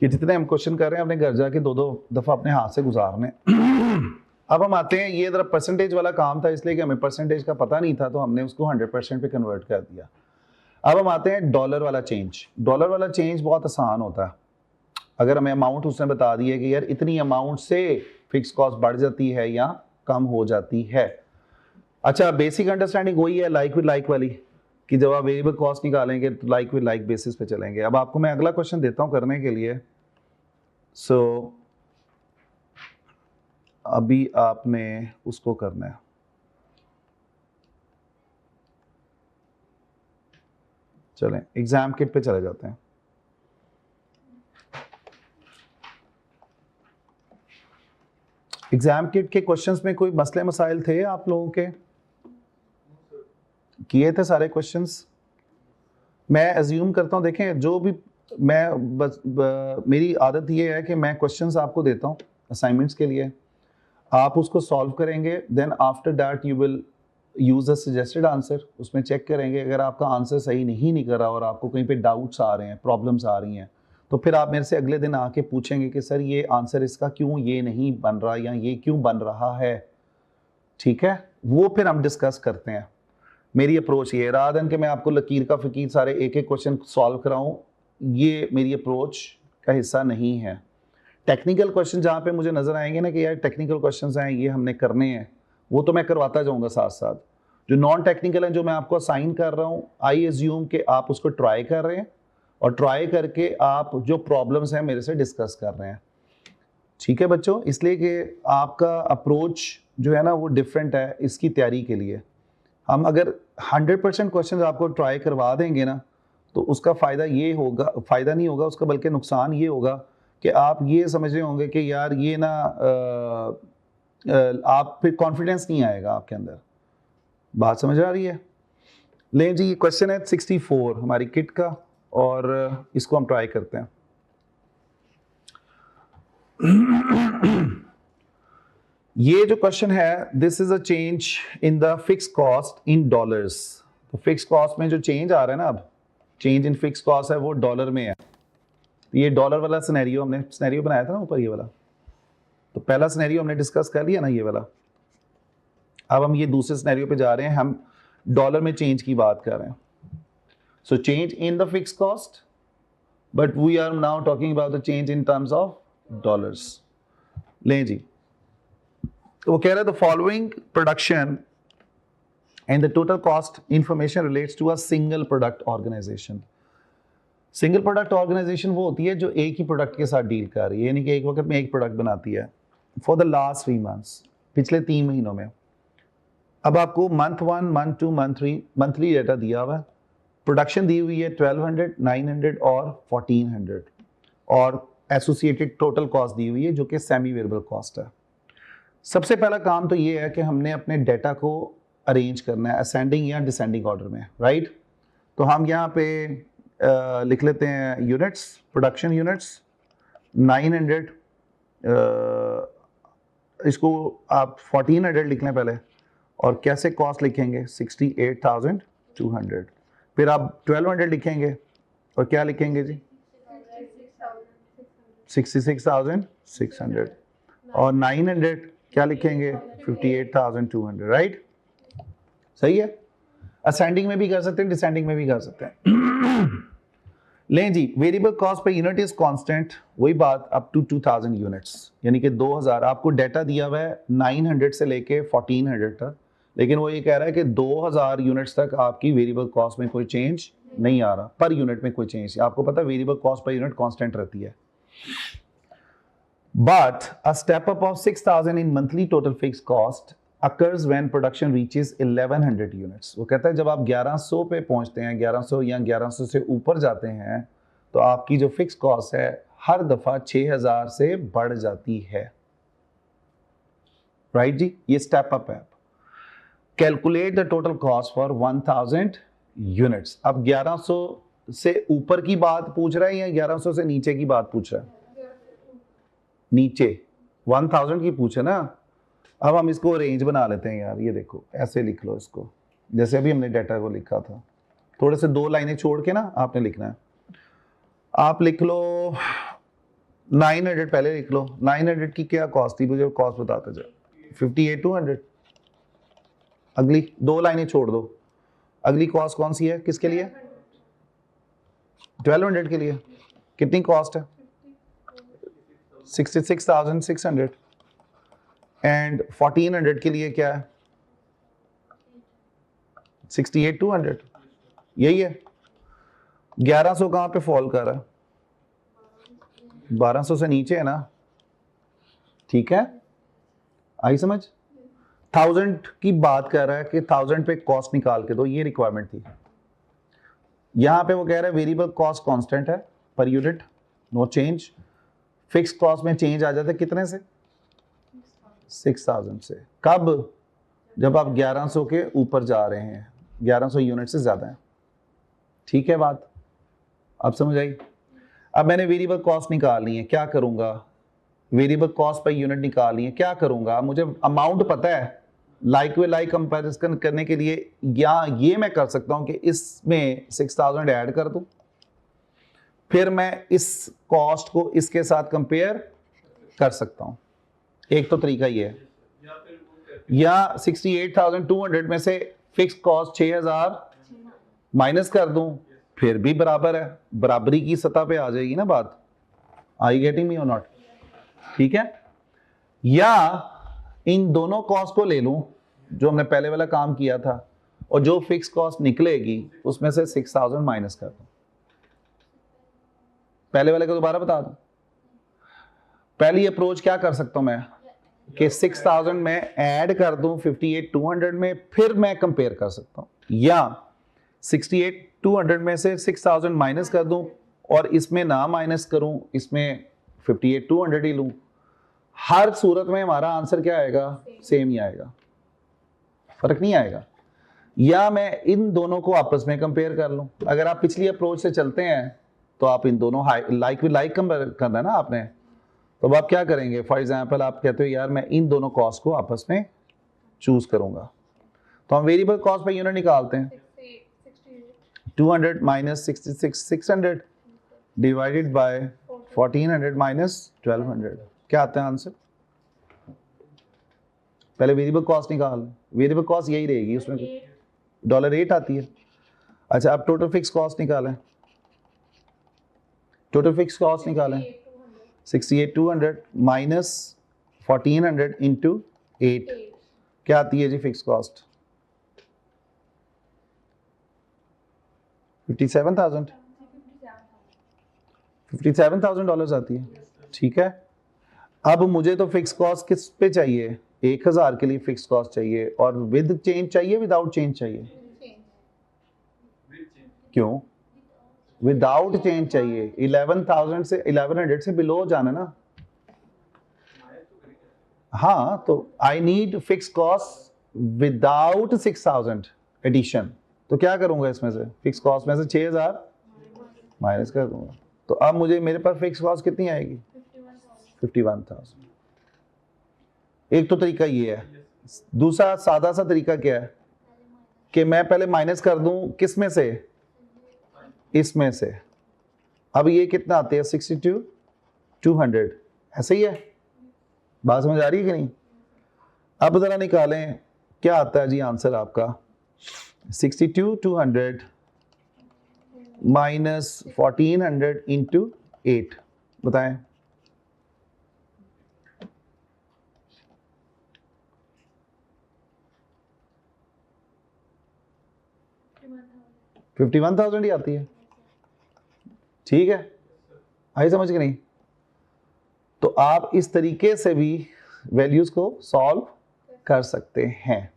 ये जितने हम क्वेश्चन कर रहे हैं अपने घर जाके 2-2 दफ़ा अपने हाथ से गुजारने। अब हम आते हैं, ये जरा परसेंटेज वाला काम था, इसलिए कि हमें परसेंटेज का पता नहीं था, तो हमने उसको 100% पे कन्वर्ट कर दिया। अब हम आते हैं डॉलर वाला चेंज। डॉलर वाला चेंज बहुत आसान होता है। अगर हमें अमाउंट उसने बता दिया कि यार इतनी अमाउंट से फिक्स कॉस्ट बढ़ जाती है या कम हो जाती है। अच्छा, बेसिक अंडरस्टैंडिंग वही है लाइक विद लाइक वाली, कि जब आप वेरिएबल कॉस्ट निकालेंगे तो लाइक विद लाइक बेसिस पे चलेंगे। अब आपको मैं अगला क्वेश्चन देता हूं करने के लिए। अभी आपने उसको करना है। चलें एग्जाम किट पे चले जाते हैं। एग्जाम किट के क्वेश्चंस में कोई मसले मसाइल थे आप लोगों के? किए थे सारे क्वेश्चंस? मैं एज्यूम करता हूँ, देखें जो भी मैं मेरी आदत ये है कि मैं क्वेश्चंस आपको देता हूँ असाइनमेंट्स के लिए, आप उसको सॉल्व करेंगे, then after that you will use a suggested answer, उसमें चेक करेंगे अगर आपका आंसर सही नहीं निकल रहा और आपको कहीं पे डाउट्स आ रहे हैं, प्रॉब्लम्स आ रही हैं, तो फिर आप मेरे से अगले दिन आके पूछेंगे कि सर ये आंसर इसका क्यों ये नहीं बन रहा या ये क्यों बन रहा है, ठीक है, वो फिर हम डिस्कस करते हैं। मेरी अप्रोच ये है, रादर देन कि मैं आपको लकीर का फ़कीर सारे एक एक क्वेश्चन सॉल्व कराऊँ, ये मेरी अप्रोच का हिस्सा नहीं है। टेक्निकल क्वेश्चन जहाँ पे मुझे नज़र आएंगे ना कि यार टेक्निकल क्वेश्चंस हैं ये हमने करने हैं, वो तो मैं करवाता जाऊँगा साथ साथ। जो नॉन टेक्निकल हैं जो मैं आपको असाइन कर रहा हूँ, आई एज्यूम कि आप उसको ट्राई कर रहे हैं और ट्राई करके आप जो प्रॉब्लम्स हैं मेरे से डिस्कस कर रहे हैं, ठीक है बच्चों, इसलिए कि आपका अप्रोच जो है ना वो डिफरेंट है इसकी तैयारी के लिए। हम अगर 100% क्वेश्चन आपको ट्राई करवा देंगे ना तो उसका फ़ायदा ये होगा, फ़ायदा नहीं होगा उसका बल्कि नुकसान ये होगा कि आप ये समझ रहे होंगे कि यार ये ना आप फिर कॉन्फिडेंस नहीं आएगा आपके अंदर। बात समझ आ रही है? लें जी, क्वेश्चन है 64 हमारी किट का और इसको हम ट्राई करते हैं। ये जो क्वेश्चन है, this is a change in the fix cost in dollars. तो फिक्स कॉस्ट में जो चेंज आ रहा है ना, अब चेंज इन फिक्स कॉस्ट है वो डॉलर में है। ये डॉलर वाला सिनेरियो हमने सिनेरियो बनाया था ना ऊपर ये वाला, तो पहला सिनेरियो हमने डिस्कस कर लिया ना ये वाला। अब हम ये दूसरे सिनेरियो पे जा रहे हैं, हम डॉलर में चेंज की बात कर रहे हैं। So change in the fix cost, but we are now talking about the change in terms of dollars. लें जी, तो वो कह रहा है the following production and the total cost information relates to a single product organisation. Single product organisation वो होती है जो एक ही प्रोडक्ट के साथ डील कर रही है, यानी कि एक वक्त में एक प्रोडक्ट बनाती है फॉर द लास्ट 3 मंथ्स, पिछले 3 महीनों में। अब आपको month 1, month 2, month 3 monthly data दिया हुआ है, प्रोडक्शन दी हुई है 1200, 900 और 1400 और एसोसिएटेड टोटल कॉस्ट दी हुई है जो कि सेमी वेरिएबल कॉस्ट है। सबसे पहला काम तो ये है कि हमने अपने डेटा को अरेंज करना है असेंडिंग या डिसेंडिंग ऑर्डर में, राइट। तो हम यहाँ पे लिख लेते हैं यूनिट्स, प्रोडक्शन यूनिट्स 900, इसको आप 1400 लिख लें पहले, और कैसे कॉस्ट लिखेंगे 68,200, फिर आप 1200 लिखेंगे और क्या लिखेंगे जी 66,600 और 900 क्या लिखेंगे 58,200, राइट। सही है, असेंडिंग में भी कर सकते हैं, डिसेंडिंग में भी कर सकते हैं। लें जी, variable cost per unit is constant, वही बात अप टू 2000 यूनिट्स, यानी कि 2000। आपको डाटा दिया हुआ है 900 से लेके 1400 तक, लेकिन वो ये कह रहा है कि 2000 यूनिट्स तक आपकी वेरिएबल कॉस्ट में कोई चेंज नहीं आ रहा, पर यूनिट में कोई चेंज। आपको पता है variable cost per unit constant रहती है। But a step up of 6,000 in monthly total fixed cost occurs when production reaches 1100 units. वो कहता है जब आप 1100 पे पहुंचते हैं, 1100 या 1100 से ऊपर जाते हैं, तो आपकी जो फिक्स कॉस्ट है हर दफा 6000 से बढ़ जाती है, राइट जी। ये स्टेप अप है। Calculate the total cost for 1000 units. अब 1100 से ऊपर की बात पूछ रहा है या 1100 से नीचे की बात पूछ रहा है? नीचे 1000 की पूछे ना। अब हम इसको रेंज बना लेते हैं यार, ये देखो ऐसे लिख लो इसको, जैसे अभी हमने डाटा को लिखा था, थोड़े से 2 लाइनें छोड़ के ना आपने लिखना है। आप लिख लो 900, पहले लिख लो 900 की क्या कॉस्ट थी, मुझे कॉस्ट बताते जाओ 58,200। अगली 2 लाइनें छोड़ दो, अगली कॉस्ट कौन सी है, किसके लिए? 1200 के लिए। कितनी कॉस्ट है? 66,600। एंड 1400 के लिए क्या है? 68,200। यही है। 1100 कहाँ पे फॉल कर रहा है? 1200 से नीचे है ना, ठीक है, आई समझ। 1000 की बात कर रहा है कि 1000 पे कॉस्ट निकाल के दो, ये रिक्वायरमेंट थी। यहां पे वो कह रहा है वेरिएबल कॉस्ट कांस्टेंट है per unit, no change. Fix cost में चेंज आ जाता है कितने से? 6000 से। कब? जब आप 1100 के ऊपर जा रहे हैं, 1100 यूनिट से ज्यादा है। ठीक है बात, अब समझ आई। अब मैंने वेरिएबल कॉस्ट निकालनी है, क्या करूंगा, वेरिएबल कॉस्ट पर यूनिट निकालनी है, क्या करूंगा, मुझे अमाउंट पता है, लाइक वे लाइक कंपैरिजन करने के लिए या ये मैं कर सकता हूं कि इसमें 6000 ऐड कर दूं, फिर मैं इस कॉस्ट को इसके साथ कंपेयर कर सकता हूं। एक तो तरीका ये है, या 68,200 में से फिक्स कॉस्ट 6000 माइनस कर दूं, फिर भी बराबर है, बराबरी की सतह पे आ जाएगी ना बात। आई गेटिंग मी और नॉट? ठीक है, या इन दोनों कॉस्ट को ले लूं जो हमने पहले वाला काम किया था, और जो फिक्स कॉस्ट निकलेगी उसमें से 6000 माइनस कर दूं। पहले वाले को दोबारा बता दूं, पहली अप्रोच क्या कर सकता हूं मैं कि 6000 में ऐड कर दूं 58,200 में, फिर मैं कंपेयर कर सकता हूं, या 68,200 में से 6000 माइनस कर दूं और इसमें ना माइनस करूं, इसमें 58,200 ही लूं। हर सूरत में हमारा आंसर क्या आएगा, सेम ही आएगा, फर्क नहीं आएगा। या मैं इन दोनों को आपस में कंपेयर कर लूं। अगर आप पिछली अप्रोच से चलते हैं तो आप इन दोनों लाइक विद लाइक कंपेयर करना है ना आपने, तो अब आप क्या करेंगे, फॉर एग्जांपल आप कहते हो यार मैं इन दोनों कॉस्ट को आपस में चूज करूंगा, तो हम वेरिएबल कॉस्ट पर यूनिट निकालते हैं, 200 माइनस 600 डिवाइडेड बाय 1400 माइनस 1200, क्या आता है आंसर। पहले वेरिएबल कॉस्ट निकाल, वेरिएबल कॉस्ट यही रहेगी, उसमें $8 आती है। अच्छा, अब टोटल फिक्स कॉस्ट निकालें, टोटल फिक्स कॉस्ट निकालें 68,200 माइनस 1400 इंटू 8, क्या आती है जी फिक्स कॉस्ट, 57,000 आती है। ठीक है, अब मुझे तो फिक्स कॉस्ट किस पे चाहिए, 1000 के लिए फिक्स कॉस्ट चाहिए, और विद चेंज चाहिए विदाउट चेंज चाहिए, क्यों विदाउट चेंज चाहिए, 11,000 से 1100 से बिलो जाना ना। हाँ, तो I need fix cost without 6000 addition, तो क्या करूंगा, इसमें से फिक्स कॉस्ट में से 6000 माइनस कर दूंगा, तो अब मुझे मेरे पास फिक्स कॉस्ट कितनी आएगी, 51,000। एक तो तरीका ये है। दूसरा सादा सा तरीका क्या है कि मैं पहले माइनस कर दूं, किस में से, इसमें से। अब ये कितना आते हैं, 62,200, ऐसे ही है, बात समझ आ रही है कि नहीं। अब जरा निकालें क्या आता है जी आंसर आपका, 62,200 माइनस 1400 इंटू 8, बताएं। $51,000 ही आती है। ठीक है, आई समझ के नहीं। तो आप इस तरीके से भी वैल्यूज को सॉल्व कर सकते हैं।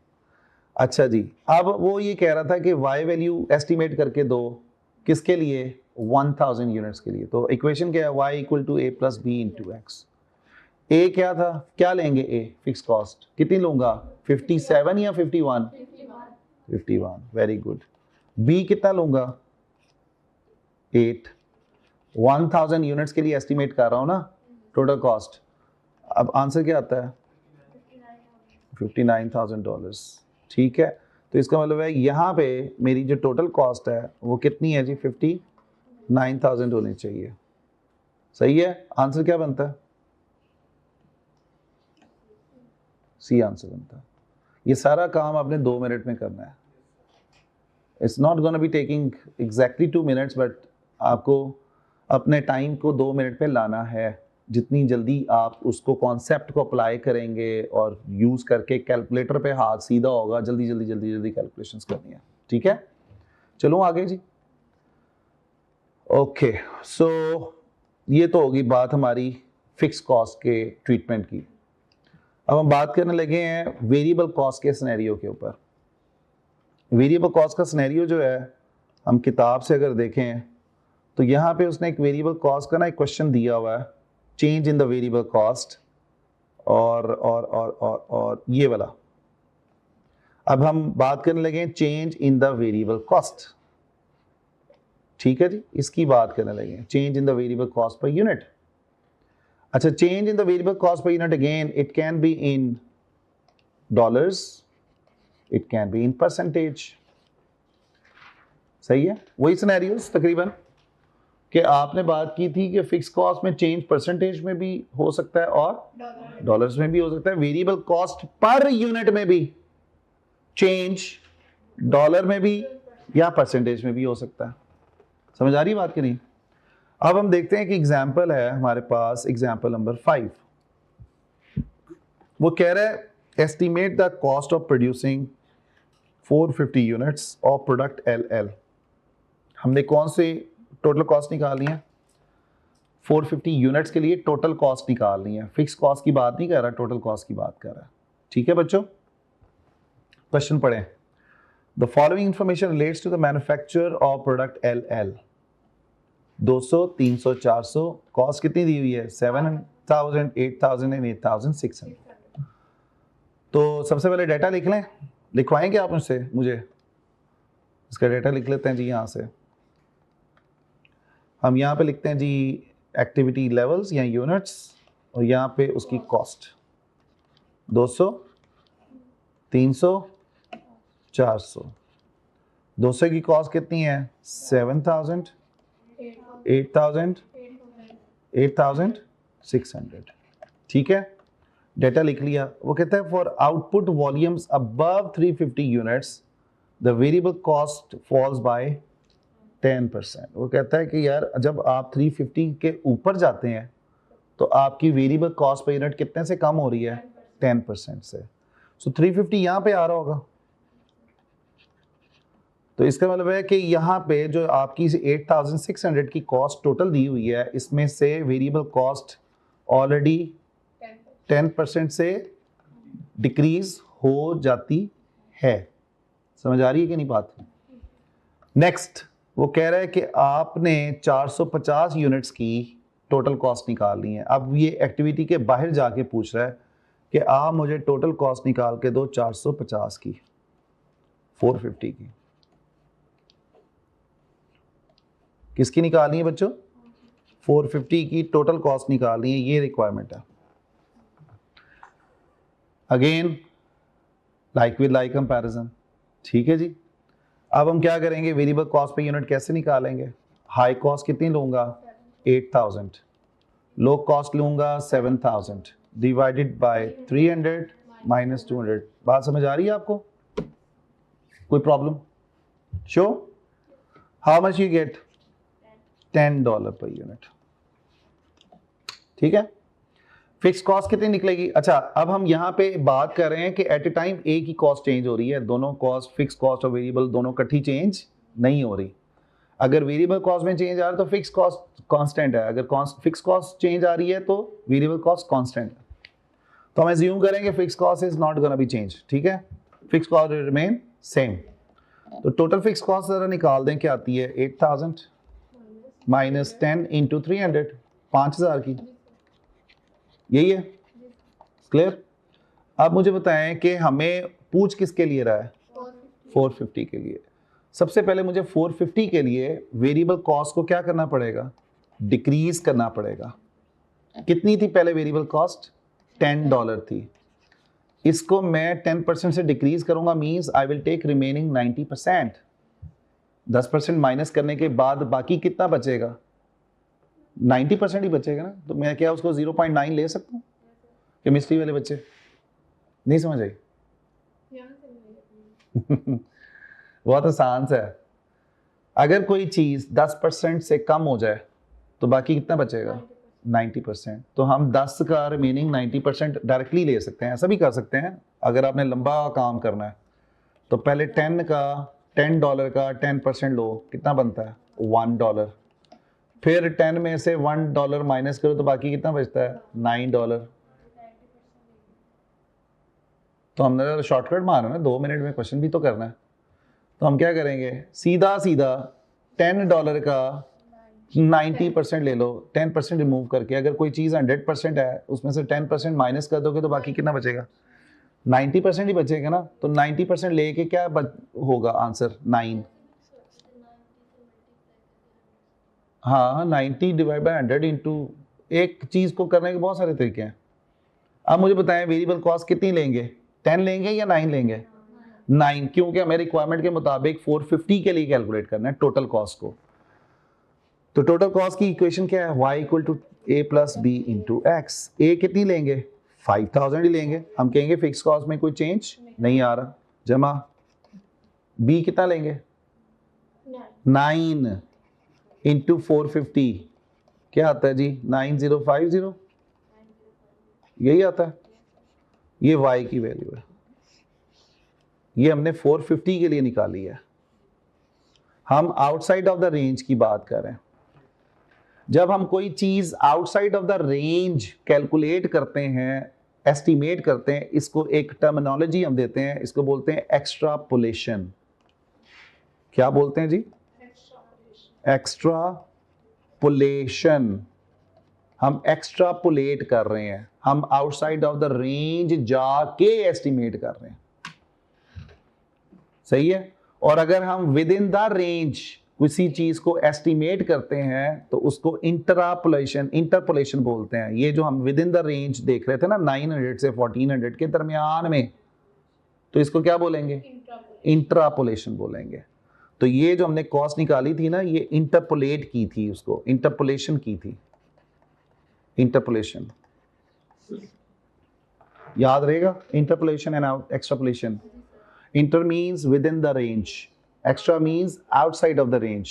अच्छा जी, अब वो ये कह रहा था कि y वैल्यू एस्टिमेट करके दो, किसके लिए, 1000 यूनिट्स के लिए। तो इक्वेशन क्या है, y equal to a plus B into X. A क्या था, क्या लेंगे, ए फिक्स कॉस्ट कितनी लूंगा, 57 या 51, 51, वेरी गुड। बी कितना लूंगा, 8, 1000 यूनिट्स के लिए एस्टिमेट कर रहा हूं ना टोटल कॉस्ट। अब आंसर क्या आता है, $59,000। ठीक है, तो इसका मतलब है यहाँ पे मेरी जो टोटल कॉस्ट है वो कितनी है जी, 59,000 होनी चाहिए। सही है, आंसर क्या बनता है, सी आंसर बनता है। ये सारा काम आपने 2 मिनट में करना है। It's not gonna be taking exactly 2 minutes, but आपको अपने टाइम को 2 मिनट पे लाना है। जितनी जल्दी आप उसको कॉन्सेप्ट को अप्लाई करेंगे और यूज़ करके कैलकुलेटर पे हाथ सीधा होगा, जल्दी जल्दी जल्दी जल्दी कैलकुलेशंस करनी है। ठीक है, चलो आगे जी। ओके, सो ये तो होगी बात हमारी फिक्स कॉस्ट के ट्रीटमेंट की। अब हम बात करने लगे हैं वेरिएबल कॉस्ट के सिनेरियो के ऊपर। वेरिएबल कॉस्ट का सिनेरियो जो है, हम किताब से अगर देखें तो यहाँ पे उसने एक वेरिएबल कॉस्ट का ना एक क्वेश्चन दिया हुआ है, change in the variable cost, और ये वाला। अब हम बात करने लगे change in the variable cost. ठीक है जी, इसकी बात करने लगे, change in the variable cost per unit. अच्छा, change in the variable cost per unit, again it can be in dollars, it can be in percentage. सही है, वही सिनेरियोस तकरीबन कि आपने बात की थी कि फिक्स कॉस्ट में चेंज परसेंटेज में भी हो सकता है और डॉलर्स में भी हो सकता है, वेरिएबल कॉस्ट पर यूनिट में भी चेंज डॉलर में भी या परसेंटेज में भी हो सकता है। समझ आ रही बात कि नहीं? अब हम देखते हैं कि एग्जाम्पल है हमारे पास, एग्जाम्पल नंबर 5। वो कह रहा है estimate the cost of producing 450 units of product LL। हमने कौन से टोटल कॉस्ट निकालनी है? 450 यूनिट्स के लिए टोटल कॉस्ट निकालनी है, फिक्स कॉस्ट की बात नहीं कर रहा, टोटल कॉस्ट की बात कर रहा है। ठीक है बच्चों, क्वेश्चन पढ़ें। The following information relates to the manufacture of product LL। 200, 300, 400, cost कितनी दी हुई है? 7,000, 8,000 एंड 8,600। तो सबसे पहले डाटा लिख लें, लिखवाएंगे आप मुझसे? मुझे इसका डाटा लिख लेते हैं जी। यहाँ से हम यहाँ पे लिखते हैं जी एक्टिविटी लेवल्स या यूनिट्स, और यहाँ पे उसकी कॉस्ट 200, 300, 400। 200 की कॉस्ट कितनी है? 7,000, 8,000, 8,600। ठीक है, डेटा लिख लिया। वो कहता है for output volumes above 350 units the variable cost falls by 10%। वो कहता है कि यार जब आप 350 के ऊपर जाते हैं तो आपकी वेरिएबल कॉस्ट पर यूनिट कितने से कम हो रही है? 10% से। सो 350 यहाँ पे आ रहा होगा, तो इसका मतलब है कि यहाँ पे जो आपकी 8,600 की कॉस्ट टोटल दी हुई है, इसमें से वेरिएबल कॉस्ट ऑलरेडी 10% से डिक्रीज हो जाती है। समझ आ रही है कि नहीं बात? नेक्स्ट वो कह रहा है कि आपने 450 यूनिट्स की टोटल कॉस्ट निकालनी है। अब ये एक्टिविटी के बाहर जाके पूछ रहा है कि आप मुझे टोटल कॉस्ट निकाल के दो 450 की, 450 की। किसकी निकालनी है बच्चों? 450 की टोटल कॉस्ट निकालनी है, ये रिक्वायरमेंट है। Again like with like comparison. ठीक है जी, अब हम क्या करेंगे? वेरिएबल कॉस्ट पे यूनिट कैसे निकालेंगे? हाई कॉस्ट कितनी लूंगा? 8,000, लो कॉस्ट लूंगा 7,000 डिवाइडेड बाय 300 माइनस 200। बात समझ आ रही है आपको? कोई problem? Show how much you get? $10 per unit. ठीक है, फिक्स कॉस्ट कितनी निकलेगी? अच्छा, अब हम यहाँ पे बात कर रहे हैं कि एट ए टाइम एक ही कॉस्ट चेंज हो रही है, दोनों कॉस्ट फिक्स कॉस्ट और वेरिएबल दोनों इकट्ठी चेंज नहीं हो रही। अगर वेरिएबल कॉस्ट में चेंज आ रहा है तो फिक्स कॉस्ट कांस्टेंट है, अगर फिक्स कॉस्ट चेंज आ रही है तो वेरिएबल कॉस्ट कांस्टेंट है। तो हम एज्यूम करेंगे fix cost is not gonna be change. ठीक है, फिक्स कॉस्ट रिमेन सेम। तो टोटल फिक्स कॉस्ट जरा निकाल दें, क्या आती है? 8,000 माइनस 10 इंटू 300, 5,000 की। यही है, क्लियर? अब मुझे बताएं कि हमें पूछ किसके लिए रहा है? 450 के लिए। सबसे पहले मुझे 450 के लिए वेरिएबल कॉस्ट को क्या करना पड़ेगा? डिक्रीज करना पड़ेगा। कितनी थी पहले वेरिएबल कॉस्ट? $10 थी। इसको मैं 10% से डिक्रीज करूंगा, means I will take remaining 90%। 10% minus करने के बाद बाकी कितना बचेगा? 90% ही बचेगा ना। तो मैं क्या उसको 0.9 ले सकता हूँ? केमिस्ट्री वाले बच्चे नहीं समझ आई? बहुत आसान सा है। अगर कोई चीज 10% से कम हो जाए तो बाकी कितना बचेगा? 90%। तो हम 10 का रिमेनिंग 90% डायरेक्टली ले सकते हैं। ऐसा भी कर सकते हैं अगर आपने लंबा काम करना है तो पहले $10 का 10% लो, कितना बनता है? $1। फिर 10 में से $1 माइनस करो तो बाकी कितना बचता है? $9। तो हमने शॉर्टकट मारा ना, 2 मिनट में क्वेश्चन भी तो करना है। तो हम क्या करेंगे? सीधा सीधा $10 का 90% ले लो, 10% रिमूव करके। अगर कोई चीज़ 100% है, उसमें से 10% माइनस कर दोगे तो बाकी कितना बचेगा? 90% ही बचेगा ना। तो 90% लेके क्या होगा आंसर? 9। हाँ 90 डिवाइड बाई 100 इंटू, एक चीज़ को करने के बहुत सारे तरीके हैं। अब मुझे बताएं वेरिएबल कॉस्ट कितनी लेंगे, 10 लेंगे या 9 लेंगे? 9, क्योंकि हमें रिक्वायरमेंट के मुताबिक 450 के लिए कैलकुलेट करना है टोटल कॉस्ट को। तो टोटल कॉस्ट की इक्वेशन क्या है, y equal to a plus B into X. A कितनी लेंगे, 5000 ही लेंगे। हम कहेंगे फिक्स कॉस्ट में कोई चेंज नहीं आ रहा, जमा बी कितना लेंगे, 9 इंटू 450 क्या आता है जी, 9050, यही आता है। ये y की वैल्यू है, ये हमने 450 के लिए निकाली है। हम आउटसाइड ऑफ द रेंज की बात कर रहे हैं। जब हम कोई चीज outside of the range calculate करते हैं, एस्टिमेट करते हैं, इसको एक टर्मिनोलॉजी हम देते हैं, इसको बोलते हैं एक्सट्रापोलेशन। क्या बोलते हैं जी, एक्सट्रापोलेशन। हम एक्सट्रापोलेट कर रहे हैं, हम आउटसाइड ऑफ द रेंज जाके एस्टिमेट कर रहे हैं, सही है। और अगर हम विद इन द रेंज किसी चीज को एस्टिमेट करते हैं तो उसको इंटरपोलेशन बोलते हैं। ये जो हम विद इन द रेंज देख रहे थे ना 900 से 1400 के दरमियान में, तो इसको क्या बोलेंगे, इंट्रापोलेशन बोलेंगे। तो ये जो हमने कॉस्ट निकाली थी ना, ये इंटरपोलेट की थी, उसको इंटरपोलेशन की थी, इंटरपोलेशन याद रहेगा। Interpolation and extrapolation. Inter means within the range, extra means outside of the range.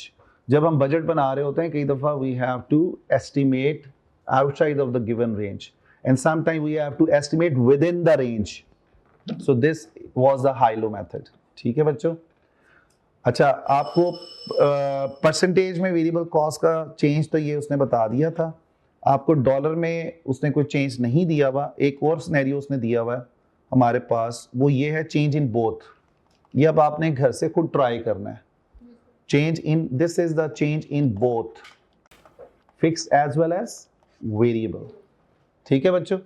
जब हम बजट बना रहे होते हैं कई दफ़ा we have to estimate outside of the given range and sometime we have to estimate within the range. So this was the high low method. ठीक है बच्चों। अच्छा, आपको परसेंटेज में वेरिएबल कॉस्ट का चेंज तो ये उसने बता दिया था। आपको डॉलर में उसने कोई चेंज नहीं दिया हुआ। एक और सिनेरियो उसने दिया हुआ है हमारे पास, वो ये है चेंज इन बोथ। ये अब आपने घर से खुद ट्राई करना है। Change in, this is the change in both fixed as well as variable. ठीक है बच्चों।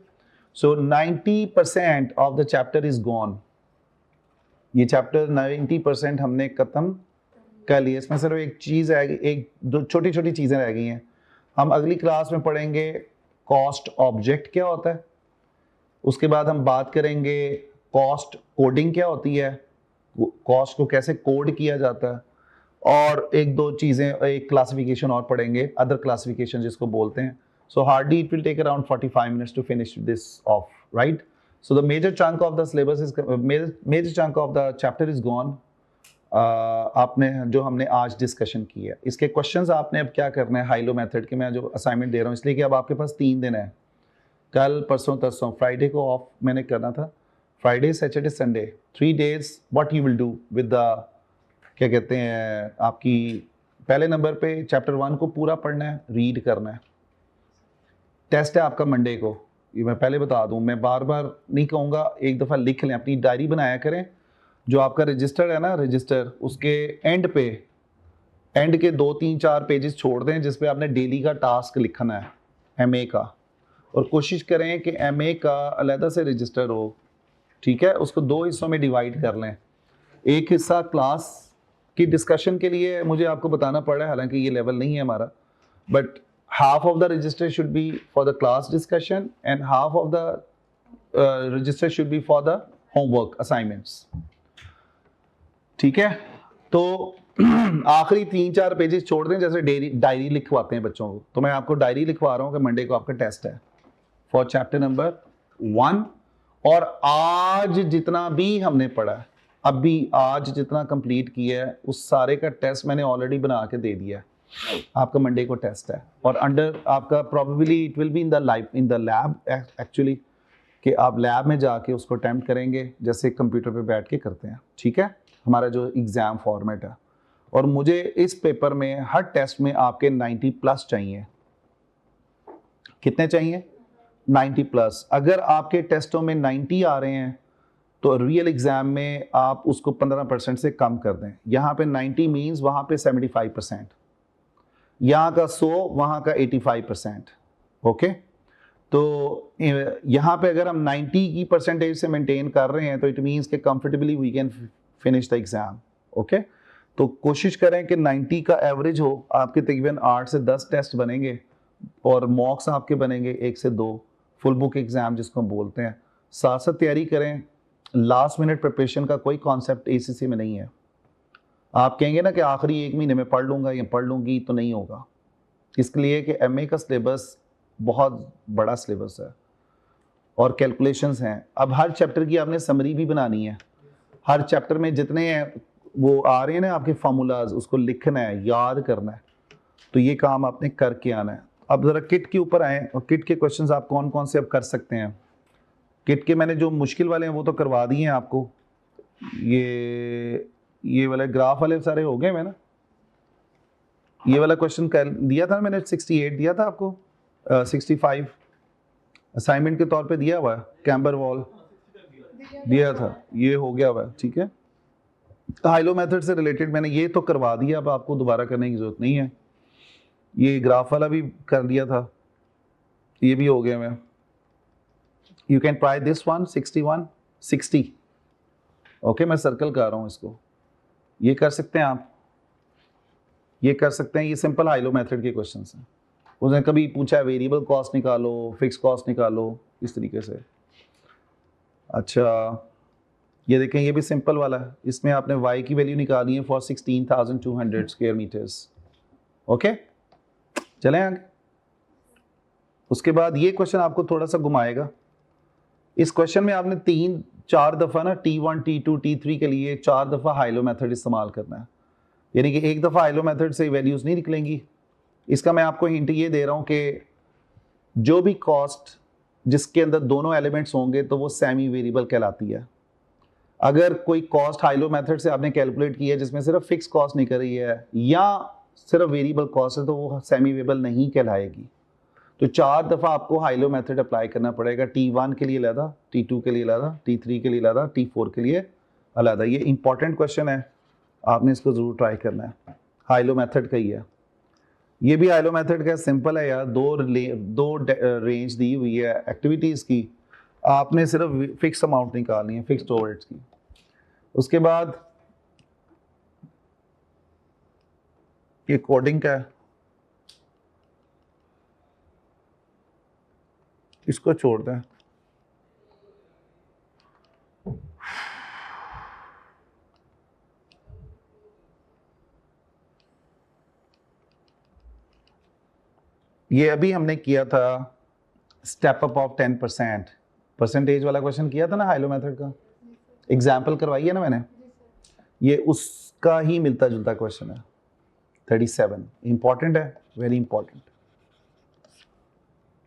So 90% of the chapter is gone. ये चैप्टर 90% हमने खत्म कर लिया। इसमें सिर्फ एक चीज रह गई, एक दो छोटी छोटी चीजें रह गई हैं। हम अगली क्लास में पढ़ेंगे कॉस्ट ऑब्जेक्ट क्या होता है, उसके बाद हम बात करेंगे कॉस्ट कोडिंग क्या होती है, कॉस्ट को कैसे कोड किया जाता है, और एक दो चीज़ें, एक क्लासिफिकेशन और पढ़ेंगे, अदर क्लासिफिकेशन जिसको बोलते हैं। So hardly it will take around 45 minutes to finish this off, right. So the major chunk of the syllabus is, major chunk of the chapter is gone. आपने जो हमने आज डिस्कशन की है, इसके क्वेश्चंस आपने अब क्या करना है हाई लो मेथड के। मैं जो असाइनमेंट दे रहा हूँ इसलिए कि अब आपके पास 3 दिन है, कल परसों तरसों, फ्राइडे को ऑफ मैंने करना था, Friday Saturday Sunday 3 days। What you will do with the, क्या कहते हैं, आपकी पहले नंबर पे चैप्टर 1 को पूरा पढ़ना है, रीड करना है। टेस्ट है आपका मंडे को, ये मैं पहले बता दूं, मैं बार बार नहीं कहूँगा, एक दफ़ा लिख लें, अपनी डायरी बनाया करें। जो आपका रजिस्टर है ना, रजिस्टर, उसके एंड पे, एंड के 2-3-4 पेजेस छोड़ दें जिस पे आपने डेली का टास्क लिखना है MA का, और कोशिश करें कि MA का अलहदा से रजिस्टर हो। ठीक है, उसको 2 हिस्सों में डिवाइड कर लें। एक हिस्सा क्लास की डिस्कशन के लिए मुझे आपको बताना पड़ रहा है, हालांकि ये लेवल नहीं है हमारा, but half of the register should be for the class discussion and half of the register should be for the homework assignments. ठीक है, तो आखिरी 3-4 पेजेस छोड़ दें, जैसे डायरी लिखवाते हैं बच्चों को, तो मैं आपको डायरी लिखवा रहा हूँ कि मंडे को आपका टेस्ट है फॉर चैप्टर नंबर 1। और आज जितना भी हमने पढ़ा है, अभी आज जितना कंप्लीट किया है, उस सारे का टेस्ट मैंने ऑलरेडी बना के दे दिया है। आपका मंडे को टेस्ट है, और अंडर आपका probably it will be in the lab actually, कि आप लैब में जाके उसको अटेम्प्ट करेंगे जैसे कंप्यूटर पे बैठ के करते हैं। ठीक है, हमारा जो एग्ज़ाम फॉर्मेट है। और मुझे इस पेपर में हर टेस्ट में आपके 90+ चाहिए। कितने चाहिए? 90+। अगर आपके टेस्टों में 90 आ रहे हैं तो रियल एग्ज़ाम में आप उसको 15% से कम कर दें। यहाँ पे 90 मीन्स वहाँ पे 75%, यहाँ का 100, वहाँ का 85%। ओके, तो यहाँ पे अगर हम 90 की परसेंटेज से मेंटेन कर रहे हैं तो इट मीन्स कि comfortably we can finish the exam. Okay, तो कोशिश करें कि 90 का एवरेज हो, आपके तकरीबन 8 से 10 टेस्ट बनेंगे और मॉक्स आपके बनेंगे 1 से 2, फुल बुक एग्ज़ाम जिसको हम बोलते हैं। साथ साथ तैयारी करें, लास्ट मिनट प्रिपरेशन का कोई कॉन्सेप्ट ACC में नहीं है। आप कहेंगे ना कि आखिरी 1 महीने में पढ़ लूँगा या पढ़ लूँगी, तो नहीं होगा। इसके लिए कि MA का सिलेबस बहुत बड़ा सिलेबस है और कैलकुलेशंस हैं। अब हर चैप्टर की आपने समरी भी बनानी है, हर चैप्टर में जितने हैं वो आ रहे हैं ना आपके फार्मूलाज, उसको लिखना है, याद करना है, तो ये काम आपने करके आना है। अब ज़रा किट के ऊपर आएँ और किट के क्वेश्चंस आप कौन कौन से अब कर सकते हैं। किट के मैंने जो मुश्किल वाले हैं वो तो करवा दिए हैं आपको, ये वाले ग्राफ वाले सारे हो गए। मैंने ये वाला क्वेश्चन कर दिया था, मैंने 68 दिया था आपको, 65 असाइनमेंट के तौर पे दिया हुआ है, कैम्बर वॉल दिया था, ये हो गया हुआ है, ठीक है। हाइलो मेथड से रिलेटेड मैंने ये तो करवा दिया, अब आपको दोबारा करने की जरूरत नहीं है। ये ग्राफ वाला भी कर दिया था, ये भी हो गया। मैं you can try this one, 61 60, okay, मैं सर्कल कर रहा हूँ इसको, ये कर सकते हैं आप, ये कर सकते हैं। ये सिंपल हाइलो मेथड के क्वेश्चन हैं। उसने कभी पूछा है वेरिएबल कॉस्ट निकालो, फिक्स कॉस्ट निकालो, इस तरीके से। अच्छा, ये देखें, ये भी सिंपल वाला है, इसमें आपने y की वैल्यू निकाली है फॉर 16,200 स्क्वायर मीटर्स, ओके। चलें आगे। उसके बाद ये क्वेश्चन आपको थोड़ा सा घुमाएगा। इस क्वेश्चन में आपने 3-4 दफ़ा ना T1, T2, T3 के लिए 4 दफ़ा हाइलो मेथड इस्तेमाल करना है, यानी कि एक दफ़ा हाइलो मेथड से वैल्यूज़ नहीं निकलेंगी। इसका मैं आपको हिंट ये दे रहा हूँ कि जो भी कॉस्ट जिसके अंदर दोनों एलिमेंट्स होंगे तो वो सेमी वेरिएबल कहलाती है। अगर कोई कॉस्ट हाइलो मेथड से आपने कैलकुलेट की है जिसमें सिर्फ फिक्स कॉस्ट निकल रही है या सिर्फ वेरिएबल कॉस्ट है, तो वो सेमी वेरिएबल नहीं कहलाएगी। तो 4 दफ़ा आपको हाइलो मेथड अप्लाई करना पड़ेगा, T1 के लिए अलग, T2 के लिए अलग, T3 के लिए अलग, T4 के लिए अलग। ये इंपॉर्टेंट क्वेश्चन है, आपने इसको ज़रूर ट्राई करना है। हाइलो मेथड का ही है, ये भी हाइलो मेथड का सिंपल है यार। दो रेंज दी हुई है एक्टिविटीज़ की, आपने सिर्फ फिक्स अमाउंट निकालनी है, फिक्स्ड ओवरहेड्स की। उसके बाद ये कोडिंग का है, इसको छोड़ दें। ये अभी हमने किया था स्टेप अप ऑफ 10%, परसेंटेज वाला क्वेश्चन किया था ना हाइलो मेथड का, एग्जाम्पल करवाई है ना मैंने, ये उसका ही मिलता जुलता क्वेश्चन है। 37 इंपॉर्टेंट है, वेरी इंपॉर्टेंट,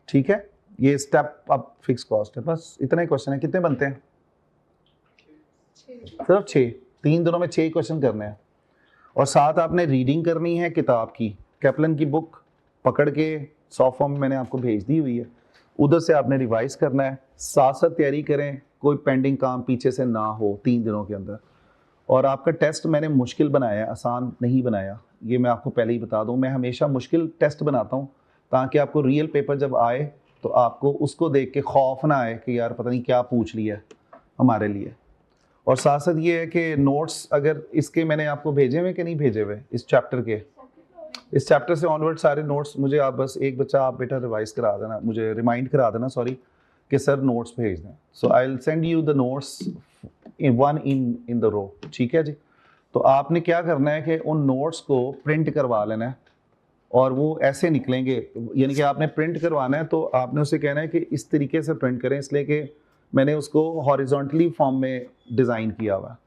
ठीक है। ये स्टेप अप फिक्स कॉस्ट है, बस इतना ही क्वेश्चन है। कितने बनते हैं? सिर्फ 6, 3 दिनों में 6 क्वेश्चन करने हैं। और साथ आपने रीडिंग करनी है किताब की, कैप्लन की बुक पकड़ के सॉफ्ट फॉर्म मैंने आपको भेज दी हुई है, उधर से आपने रिवाइज करना है। साथ साथ तैयारी करें, कोई पेंडिंग काम पीछे से ना हो 3 दिनों के अंदर। और आपका टेस्ट मैंने मुश्किल बनाया है, आसान नहीं बनाया, ये मैं आपको पहले ही बता दूं। मैं हमेशा मुश्किल टेस्ट बनाता हूं ताकि आपको रियल पेपर जब आए तो आपको उसको देख के खौफ ना आए कि यार पता नहीं क्या पूछ लिया हमारे लिए। और साथ साथ ये है कि नोट्स अगर इसके मैंने आपको भेजे हुए कि नहीं भेजे हुए, इस चैप्टर के, इस चैप्टर से ऑनवर्ड सारे नोट्स मुझे आप बस एक बच्चा आप बेटा रिवाइज करा देना, मुझे रिमाइंड करा देना, सॉरी, कि सर नोट्स भेज दें। So I will send you the notes in the row, ठीक है जी। तो आपने क्या करना है कि उन नोट्स को प्रिंट करवा लेना है और वो ऐसे निकलेंगे, यानी कि आपने प्रिंट करवाना है तो आपने उसे कहना है कि इस तरीके से प्रिंट करें, इसलिए कि मैंने उसको हॉरिजॉन्टली फॉर्म में डिज़ाइन किया हुआ है,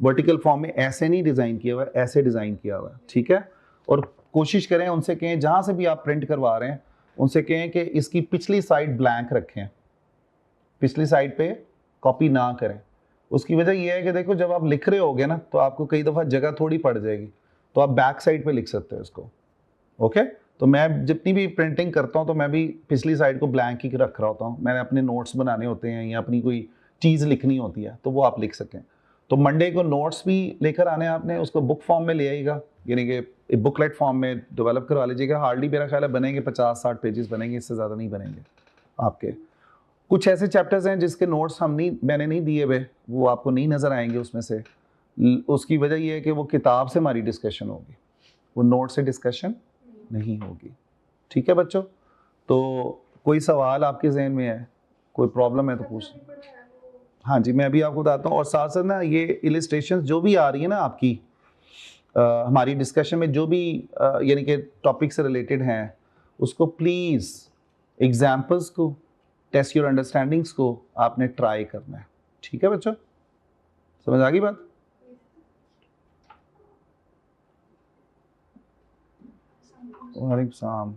वर्टिकल फॉर्म में ऐसे नहीं डिज़ाइन किया हुआ है, ऐसे डिज़ाइन किया हुआ है, ठीक है। और कोशिश करें, उनसे कहें जहाँ से भी आप प्रिंट करवा रहे हैं उनसे कहें कि इसकी पिछली साइड ब्लैंक रखें, पिछली साइड पे कॉपी ना करें। उसकी वजह यह है कि देखो जब आप लिख रहे होगे ना तो आपको कई दफ़ा जगह थोड़ी पड़ जाएगी, तो आप बैक साइड पे लिख सकते हो इसको, ओके। तो मैं जितनी भी प्रिंटिंग करता हूँ तो मैं भी पिछली साइड को ब्लैंक ही रख रहा होता हूँ, मैंने अपने नोट्स बनाने होते हैं या अपनी कोई चीज़ लिखनी होती है तो वो आप लिख सकें। तो मंडे को नोट्स भी लेकर आने, आपने उसको बुक फॉर्म में ले आइएगा, यानी कि बुकलेट फॉर्म में डेवलप करवा लीजिएगा। हार्डली मेरा ख्याल है बनेंगे 50-60 पेजेस बनेंगे, इससे ज़्यादा नहीं बनेंगे आपके। कुछ ऐसे चैप्टर्स हैं जिसके नोट्स मैंने नहीं दिए हुए, वो आपको नहीं नज़र आएंगे उसमें से, उसकी वजह ये है कि वो किताब से हमारी डिस्कशन होगी, वो नोट से डिस्कशन नहीं होगी। ठीक है बच्चों, तो कोई सवाल आपके जहन में है, कोई प्रॉब्लम है तो पूछ। हाँ जी, मैं अभी आपको बताता हूँ। और साथ साथ ना ये इलिस्ट्रेशन जो भी आ रही है ना आपकी हमारी डिस्कशन में, जो भी यानी कि टॉपिक से रिलेटेड हैं, उसको प्लीज़ एग्जाम्पल्स को, टेस्ट योर अंडरस्टैंडिंग्स को आपने ट्राई करना है। ठीक है बच्चों, समझ आ गई बात? वालेकुम सलाम।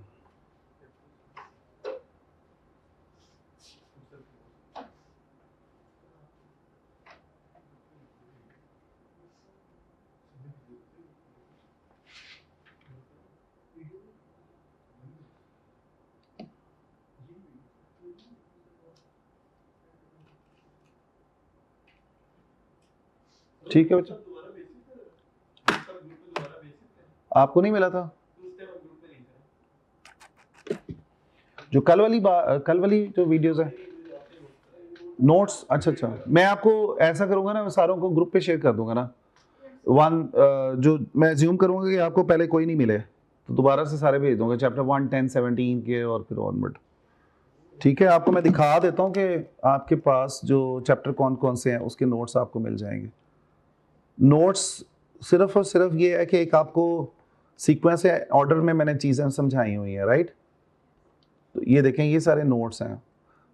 ठीक है बच्चों, आपको नहीं मिला था जो कल वाली जो वीडियोस है नोट्स? अच्छा, मैं आपको ऐसा करूंगा ना, मैं सारों को ग्रुप पे शेयर कर दूंगा ना। जो मैं ज्यूम करूंगा कि आपको पहले कोई नहीं मिले, तो दोबारा से सारे भेज दूंगा, चैप्टर 1, 10, 17 के और फिर ऑनवर्ड। ठीक है, आपको मैं दिखा देता हूँ कि आपके पास जो चैप्टर कौन कौन से हैं उसके नोट्स आपको मिल जाएंगे। नोट्स सिर्फ और सिर्फ ये है कि एक आपको सीक्वेंस या ऑर्डर में मैंने चीज़ें समझाई हुई हैं, राइट? तो ये देखें, ये सारे नोट्स हैं।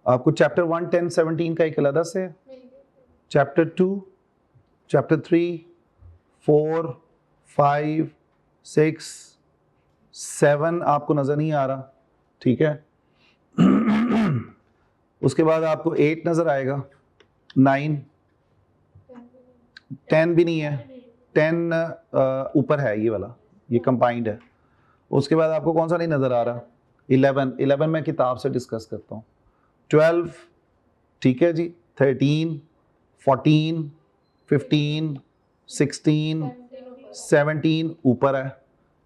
आपको चैप्टर 1, 10, 17 का एक अलग से, चैप्टर 2, चैप्टर 3, 4, 5, 6, 7 आपको नज़र नहीं आ रहा, ठीक है? उसके बाद आपको 8 नज़र आएगा, 9, 10 भी नहीं है, 10 ऊपर है, ये वाला, ये कंबाइंड है। उसके बाद आपको कौन सा नहीं नज़र आ रहा? 11 मैं किताब से डिस्कस करता हूँ। 12, ठीक है जी, 13, 14, 15, 16, 17 ऊपर है।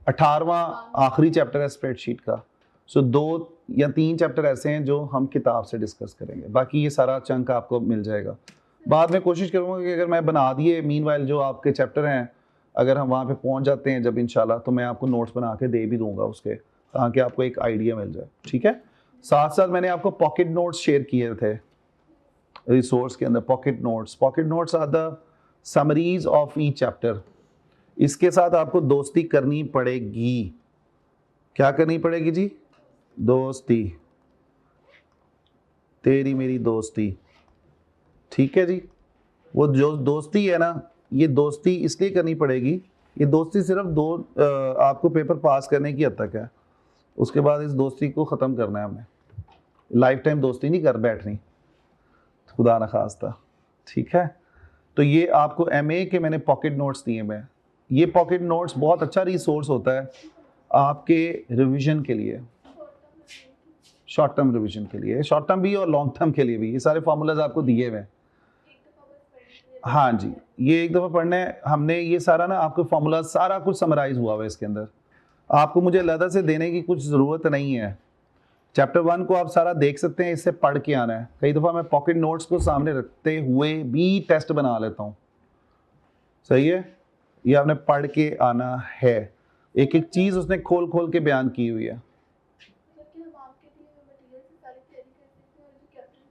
18वां आखिरी चैप्टर है स्प्रेडशीट का। सो 2 या 3 चैप्टर ऐसे हैं जो हम किताब से डिस्कस करेंगे, बाकी ये सारा चंक आपको मिल जाएगा। बाद में कोशिश करूँगा कि अगर मैं बना दिए मीनवाइल जो आपके चैप्टर हैं, अगर हम वहाँ पे पहुँच जाते हैं जब इंशाल्लाह, तो मैं आपको नोट्स बना के दे भी दूंगा उसके, ताकि आपको एक आइडिया मिल जाए। ठीक है, साथ साथ मैंने आपको पॉकेट नोट्स शेयर किए थे रिसोर्स के अंदर। Pocket notes are the summaries of each chapter. इसके साथ आपको दोस्ती करनी पड़ेगी। क्या करनी पड़ेगी जी? दोस्ती, तेरी मेरी दोस्ती। ठीक है जी, वो जो दोस्ती है ना, ये दोस्ती इसलिए करनी पड़ेगी, ये दोस्ती सिर्फ आपको पेपर पास करने की हद तक है। उसके बाद इस दोस्ती को ख़त्म करना है हमें, लाइफ टाइम दोस्ती नहीं कर बैठनी, खुदा न खास्ता। ठीक है, तो ये आपको MA के मैंने पॉकेट नोट्स दिए मैं। ये पॉकेट नोट्स बहुत अच्छा रिसोर्स होता है आपके रिवीजन के लिए, शॉर्ट टर्म रिवीजन के लिए, शॉर्ट टर्म भी और लॉन्ग टर्म के लिए भी। ये सारे फार्मूलाज आपको दिए हुए हैं। हाँ जी, ये एक दफ़ा पढ़ना है हमने। ये सारा ना आपको फार्मूला सारा कुछ समराइज हुआ हुआ है इसके अंदर, आपको मुझे अलग से देने की कुछ ज़रूरत नहीं है। चैप्टर 1 को आप सारा देख सकते हैं, इससे पढ़ के आना है। कई दफ़ा मैं पॉकेट नोट्स को सामने रखते हुए भी टेस्ट बना लेता हूँ, सही है? ये आपने पढ़ के आना है, एक एक चीज़ उसने खोल खोल के बयान की हुई है।